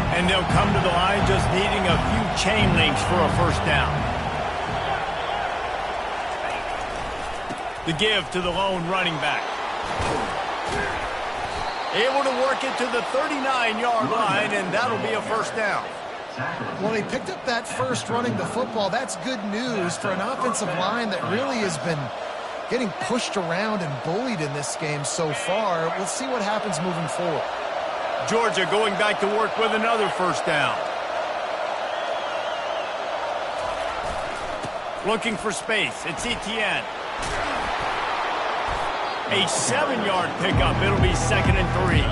And they'll come to the line just needing a few chain links for a first down. The give to the lone running back. Able to work it to the 39-yard line, and that'll be a first down. Well, they picked up that first running the football. That's good news for an offensive line that really has been getting pushed around and bullied in this game so far. We'll see what happens moving forward. Georgia going back to work with another first down. Looking for space. It's Etienne. A 7-yard pickup. It'll be 2nd and 3.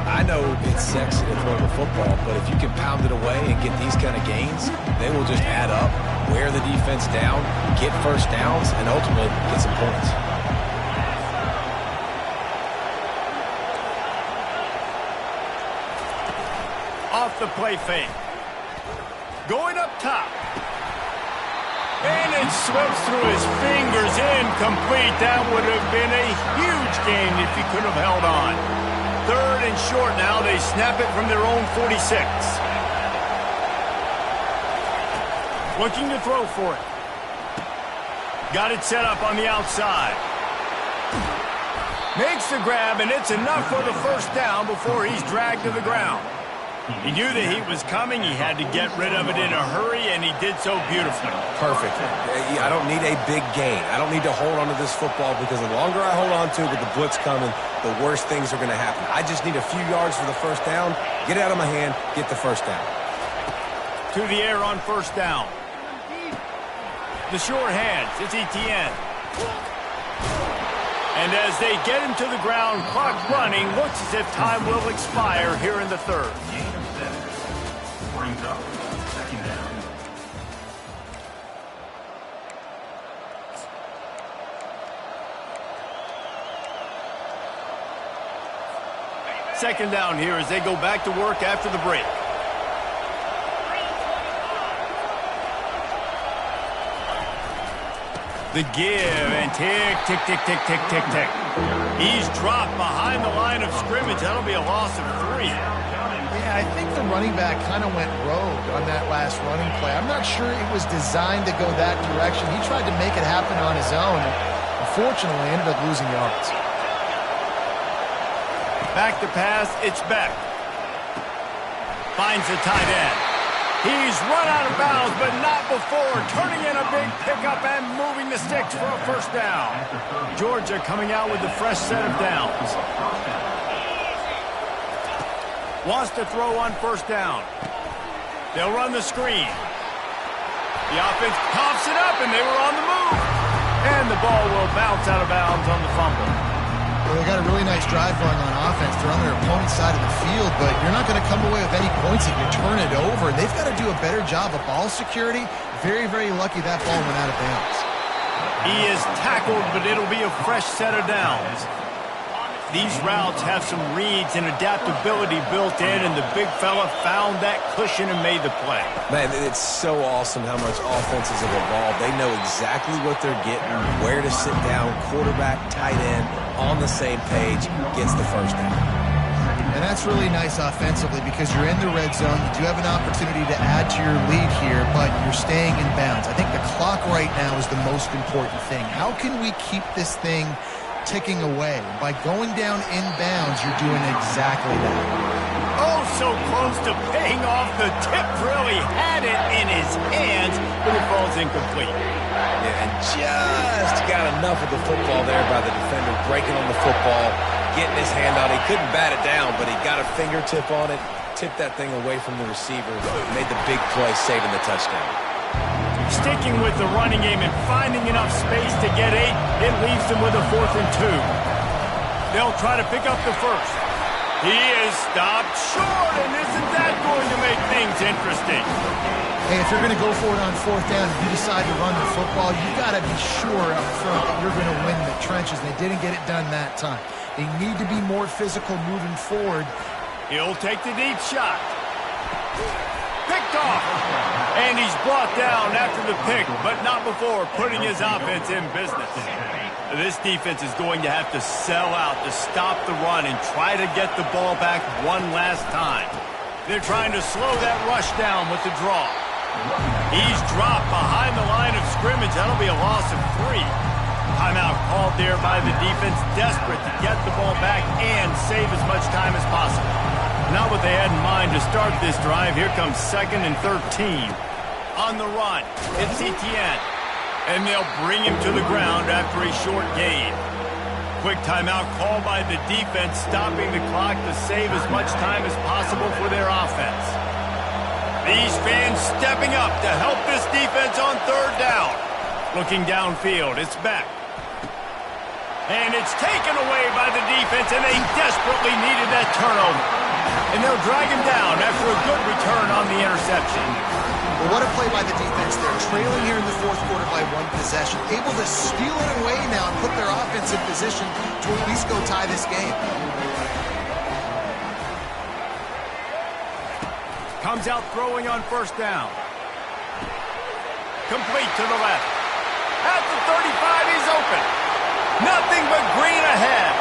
I know it's sexy to throw the football, but if you can pound it away and get these kind of gains, they will just add up, wear the defense down, get first downs, and ultimately get some points. Off the play fake. Going up top. And it slips through his fingers, incomplete. That would have been a huge gain if he could have held on. 3rd and short now. They snap it from their own 46. Looking to throw for it. Got it set up on the outside. Makes the grab, and it's enough for the first down before he's dragged to the ground. He knew the heat was coming. He had to get rid of it in a hurry, and he did so beautifully. Perfect. I don't need a big gain. I don't need to hold on to this football because the longer I hold on to it with the blitz coming, the worse things are going to happen. I just need a few yards for the first down, get it out of my hand, get the first down. to the air on first down. The short hands, it's Etienne. And as they get him to the ground, clock running, looks as if time will expire here in the third. Gain of 7. Brings up 2nd down. Second down here as they go back to work after the break. The give and tick, tick, tick, tick, tick, tick, tick. He's dropped behind the line of scrimmage. That'll be a loss of 3. Yeah, I think the running back kind of went rogue on that last running play. I'm not sure it was designed to go that direction. He tried to make it happen on his own, and unfortunately ended up losing yards. Back to pass, it's Beck. Finds the tight end. He's run out of bounds, but not before turning in a big pickup and moving the sticks for a first down. Georgia coming out with a fresh set of downs. Wants to throw on first down. They'll run the screen. The offense pops it up, and they were on the move. And the ball will bounce out of bounds on the fumble. Well, they got a really nice drive going on offense. They're on their opponent's side of the field, but you're not going to come away with any points if you turn it over. And they've got to do a better job of ball security. Very, very lucky that ball went out of bounds. He is tackled, but it'll be a fresh set of downs. These routes have some reads and adaptability built in, and the big fella found that cushion and made the play. Man, it's so awesome how much offenses have evolved. They know exactly what they're getting, where to sit down, quarterback, tight end, on the same page, gets the first down. And that's really nice offensively because you're in the red zone. You do have an opportunity to add to your lead here, but you're staying in bounds. I think the clock right now is the most important thing. How can we keep this thing ticking away? By going down in bounds, you're doing exactly that. Oh, so close to paying off. The tip really had it in his hands, but it falls incomplete. Yeah, and just got enough of the football there by the defender, breaking on the football, getting his hand out. He couldn't bat it down, but he got a fingertip on it, tipped that thing away from the receiver, made the big play, saving the touchdown. Sticking with the running game and finding enough space to get 8, it leaves them with a 4th and 2. They'll try to pick up the first. He is stopped short, and isn't that going to make things interesting? Hey, if you're going to go for it on 4th down and you decide to run the football, you got to be sure up front that you're going to win the trenches. They didn't get it done that time. They need to be more physical moving forward. He'll take the deep shot. Picked off. And he's brought down after the pick, but not before putting his offense in business. This defense is going to have to sell out to stop the run and try to get the ball back one last time. They're trying to slow that rush down with the draw. He's dropped behind the line of scrimmage. That'll be a loss of 3. Timeout called there by the defense, desperate to get the ball back and save as much time as possible. Not what they had in mind to start this drive. Here comes 2nd and 13. On the run, it's Etienne. And they'll bring him to the ground after a short gain. Quick timeout called by the defense, stopping the clock to save as much time as possible for their offense. These fans stepping up to help this defense on 3rd down. Looking downfield, it's back. And it's taken away by the defense, and they desperately needed that turnover. And they'll drag him down after a good return on the interception. Well, what a play by the defense. They're trailing here in the 4th quarter by 1 possession. Able to steal it away now and put their offense in position to at least go tie this game. Comes out throwing on 1st down. Complete to the left. At the 35, he's open. Nothing but green ahead.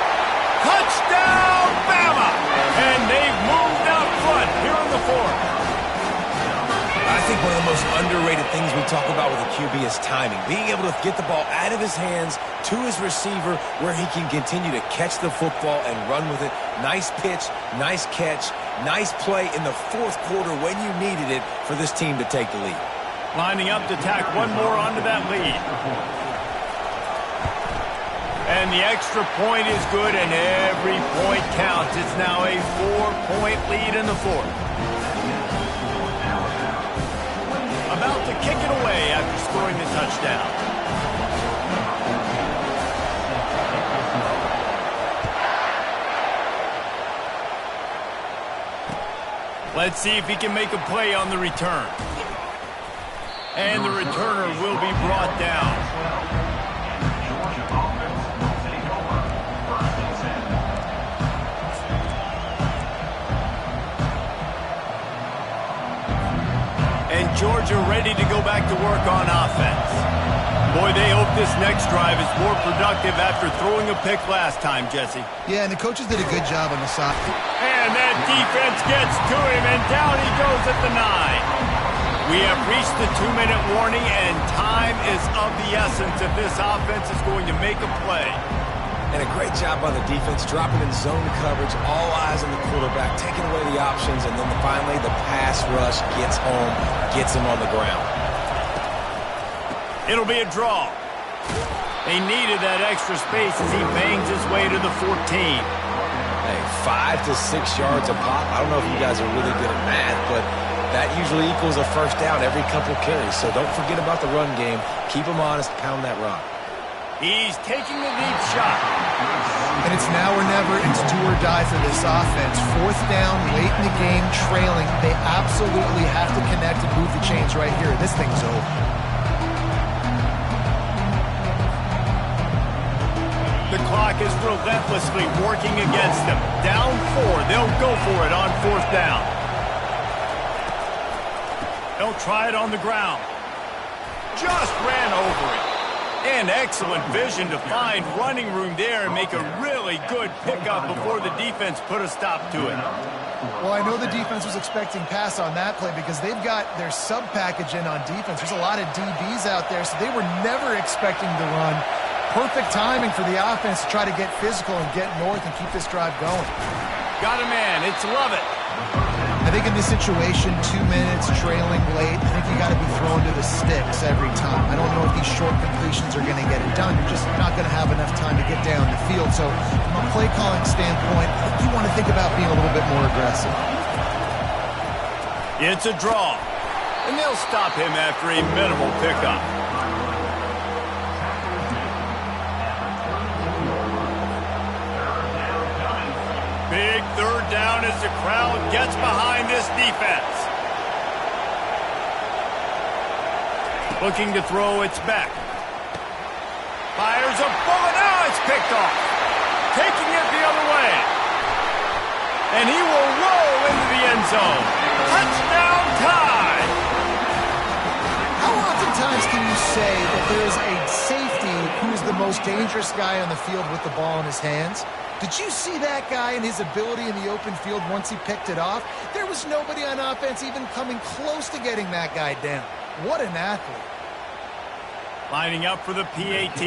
Touchdown, Bama! And they've moved out front here in the 4th. I think one of the most underrated things we talk about with a QB is timing. Being able to get the ball out of his hands to his receiver where he can continue to catch the football and run with it. Nice pitch, nice catch, nice play in the 4th quarter when you needed it for this team to take the lead. Lining up to tack one more onto that lead. And the extra point is good, and every point counts. It's now a 4-point lead in the 4th. kick it away after scoring the touchdown. Let's see if he can make a play on the return. And the returner will be brought down. And Georgia ready to go back to work on offense. Boy, they hope this next drive is more productive after throwing a pick last time, Jesse. Yeah, and the coaches did a good job on the side. And that defense gets to him, and down he goes at the 9. We have reached the 2-minute warning, and time is of the essence if this offense is going to make a play. And a great job on the defense, dropping in zone coverage, all eyes on the quarterback, taking away the options, and then finally the pass rush gets home, gets him on the ground. It'll be a draw. They needed that extra space as he bangs his way to the 14. Hey, 5 to 6 yards a pop. I don't know if you guys are really good at math, but that usually equals a first down every couple carries. So don't forget about the run game. Keep them honest, pound that rock. He's taking the deep shot. And it's now or never. It's do or die for this offense. 4th down, late in the game, trailing. They absolutely have to connect and move the chains right here. This thing's over. The clock is relentlessly working against them. Down 4. They'll go for it on 4th down. They'll try it on the ground. Just ran over it. And excellent vision to find running room there and make a really good pickup before the defense put a stop to it. Well, I know the defense was expecting pass on that play because they've got their sub-package in on defense. There's a lot of DBs out there, so they were never expecting to run. Perfect timing for the offense to try to get physical and get north and keep this drive going. Got a man. It's Lovett. I think in this situation, 2 minutes, trailing late, I think you got to be thrown to the sticks every time. I don't know if these short completions are going to get it done. You're just not going to have enough time to get down the field. So from a play calling standpoint, I think you want to think about being a little bit more aggressive. It's a draw. And they'll stop him after a minimal pickup. Big 3rd down as the crowd gets behind this defense. Looking to throw, it's back. Fires a bullet. Now it's picked off. Taking it the other way. And he will roll into the end zone. Touchdown time. How oftentimes can you say that there's a safety who's the most dangerous guy on the field with the ball in his hands? Did you see that guy and his ability in the open field once he picked it off? There was nobody on offense even coming close to getting that guy down. What an athlete. Lining up for the PAT.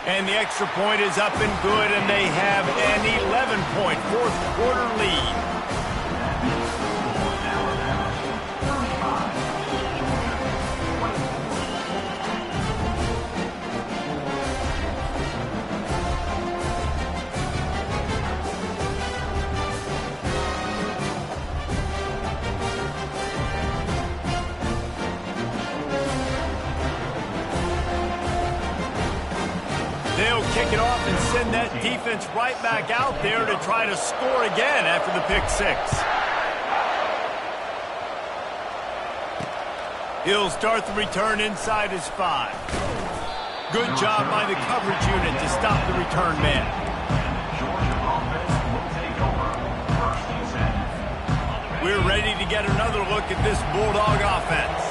And the extra point is up and good, and they have an 11-point fourth-quarter lead. They'll kick it off and send that defense right back out there to try to score again after the pick 6. He'll start the return inside his 5. Good job by the coverage unit to stop the return man. We're ready to get another look at this Bulldog offense.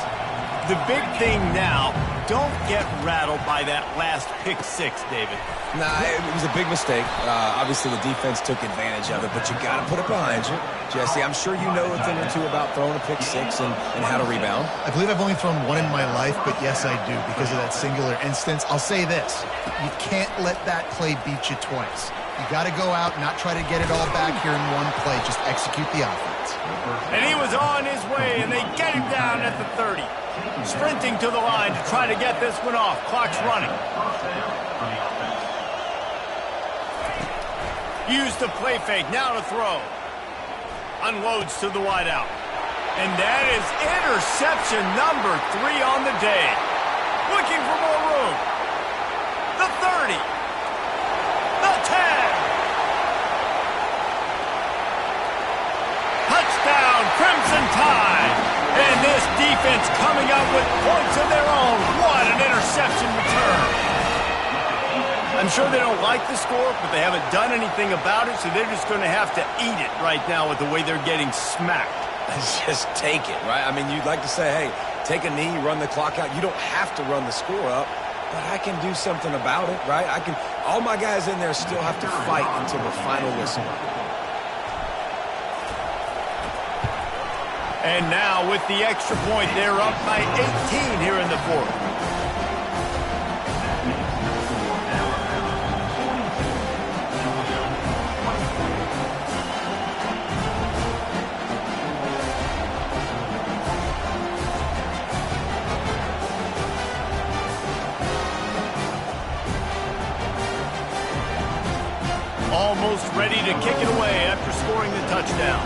The big thing now, don't get rattled by that last pick 6, David. Nah, it was a big mistake. Obviously, the defense took advantage of it, but you got to put it behind you. Jesse, I'm sure you know a thing or two about throwing a pick 6 and how to rebound. I believe I've only thrown one in my life, but yes, I do because of that singular instance. I'll say this. You can't let that play beat you twice. You got to go out and not try to get it all back here in one play. Just execute the offense. And he was on his way, and they get him down at the 30. Sprinting to the line to try to get this one off. Clock's running. Use the play fake. Now to throw. Unloads to the wideout. And that is interception number 3 on the day. Looking for more room. The 30. The 10. Touchdown, Crimson Tide. And this defense coming up with points of their own. What an interception return. I'm sure they don't like the score, but they haven't done anything about it, so they're just going to have to eat it right now with the way they're getting smacked. Just take it, right? I mean, you'd like to say, hey, take a knee, run the clock out. You don't have to run the score up, but I can do something about it, right? All my guys in there still have to fight until the final whistle. And now with the extra point, they're up by 18 here in the fourth. Almost ready to kick it away after scoring the touchdown.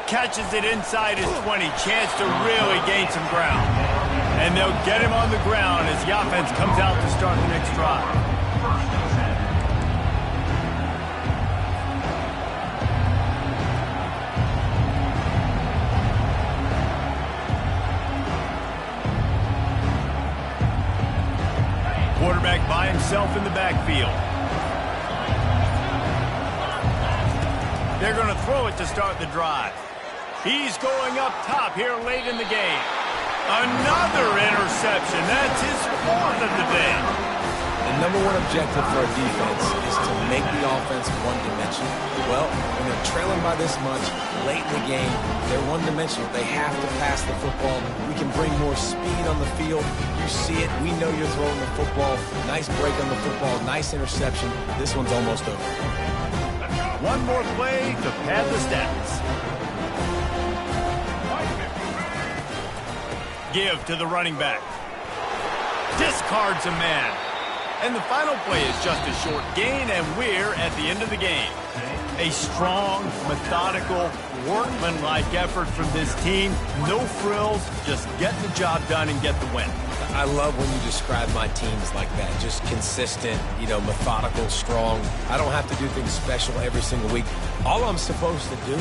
Catches it inside his 20. Chance to really gain some ground. And they'll get him on the ground as the offense comes out to start the next drive. Quarterback by himself in the backfield. They're going to throw it to start the drive. He's going up top here late in the game. Another interception. That's his 4th of the day. The number one objective for a defense is to make the offense one-dimensional. Well, when they're trailing by this much late in the game, they're one-dimensional. They have to pass the football. We can bring more speed on the field. You see it. We know you're throwing the football. Nice break on the football. Nice interception. This one's almost over. One more play to pad the stats. Give to the running back. Discards a man. And the final play is just a short gain, and we're at the end of the game. A strong, methodical, workmanlike effort from this team. No frills, just get the job done and get the win. I love when you describe my teams like that. Just consistent, methodical, strong. I don't have to do things special every single week. All I'm supposed to do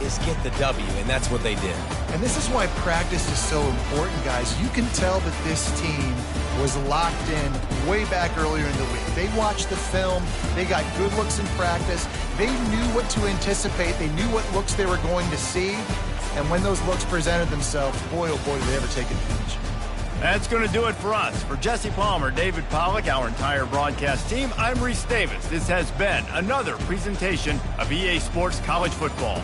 is get the W, and that's what they did. And this is why practice is so important, guys. You can tell that this team was locked in way back earlier in the week. They watched the film. They got good looks in practice. They knew what to anticipate. They knew what looks they were going to see. And when those looks presented themselves, boy, oh boy, did they ever take advantage. That's going to do it for us. For Jesse Palmer, David Pollack, our entire broadcast team, I'm Reese Davis. This has been another presentation of EA Sports College Football.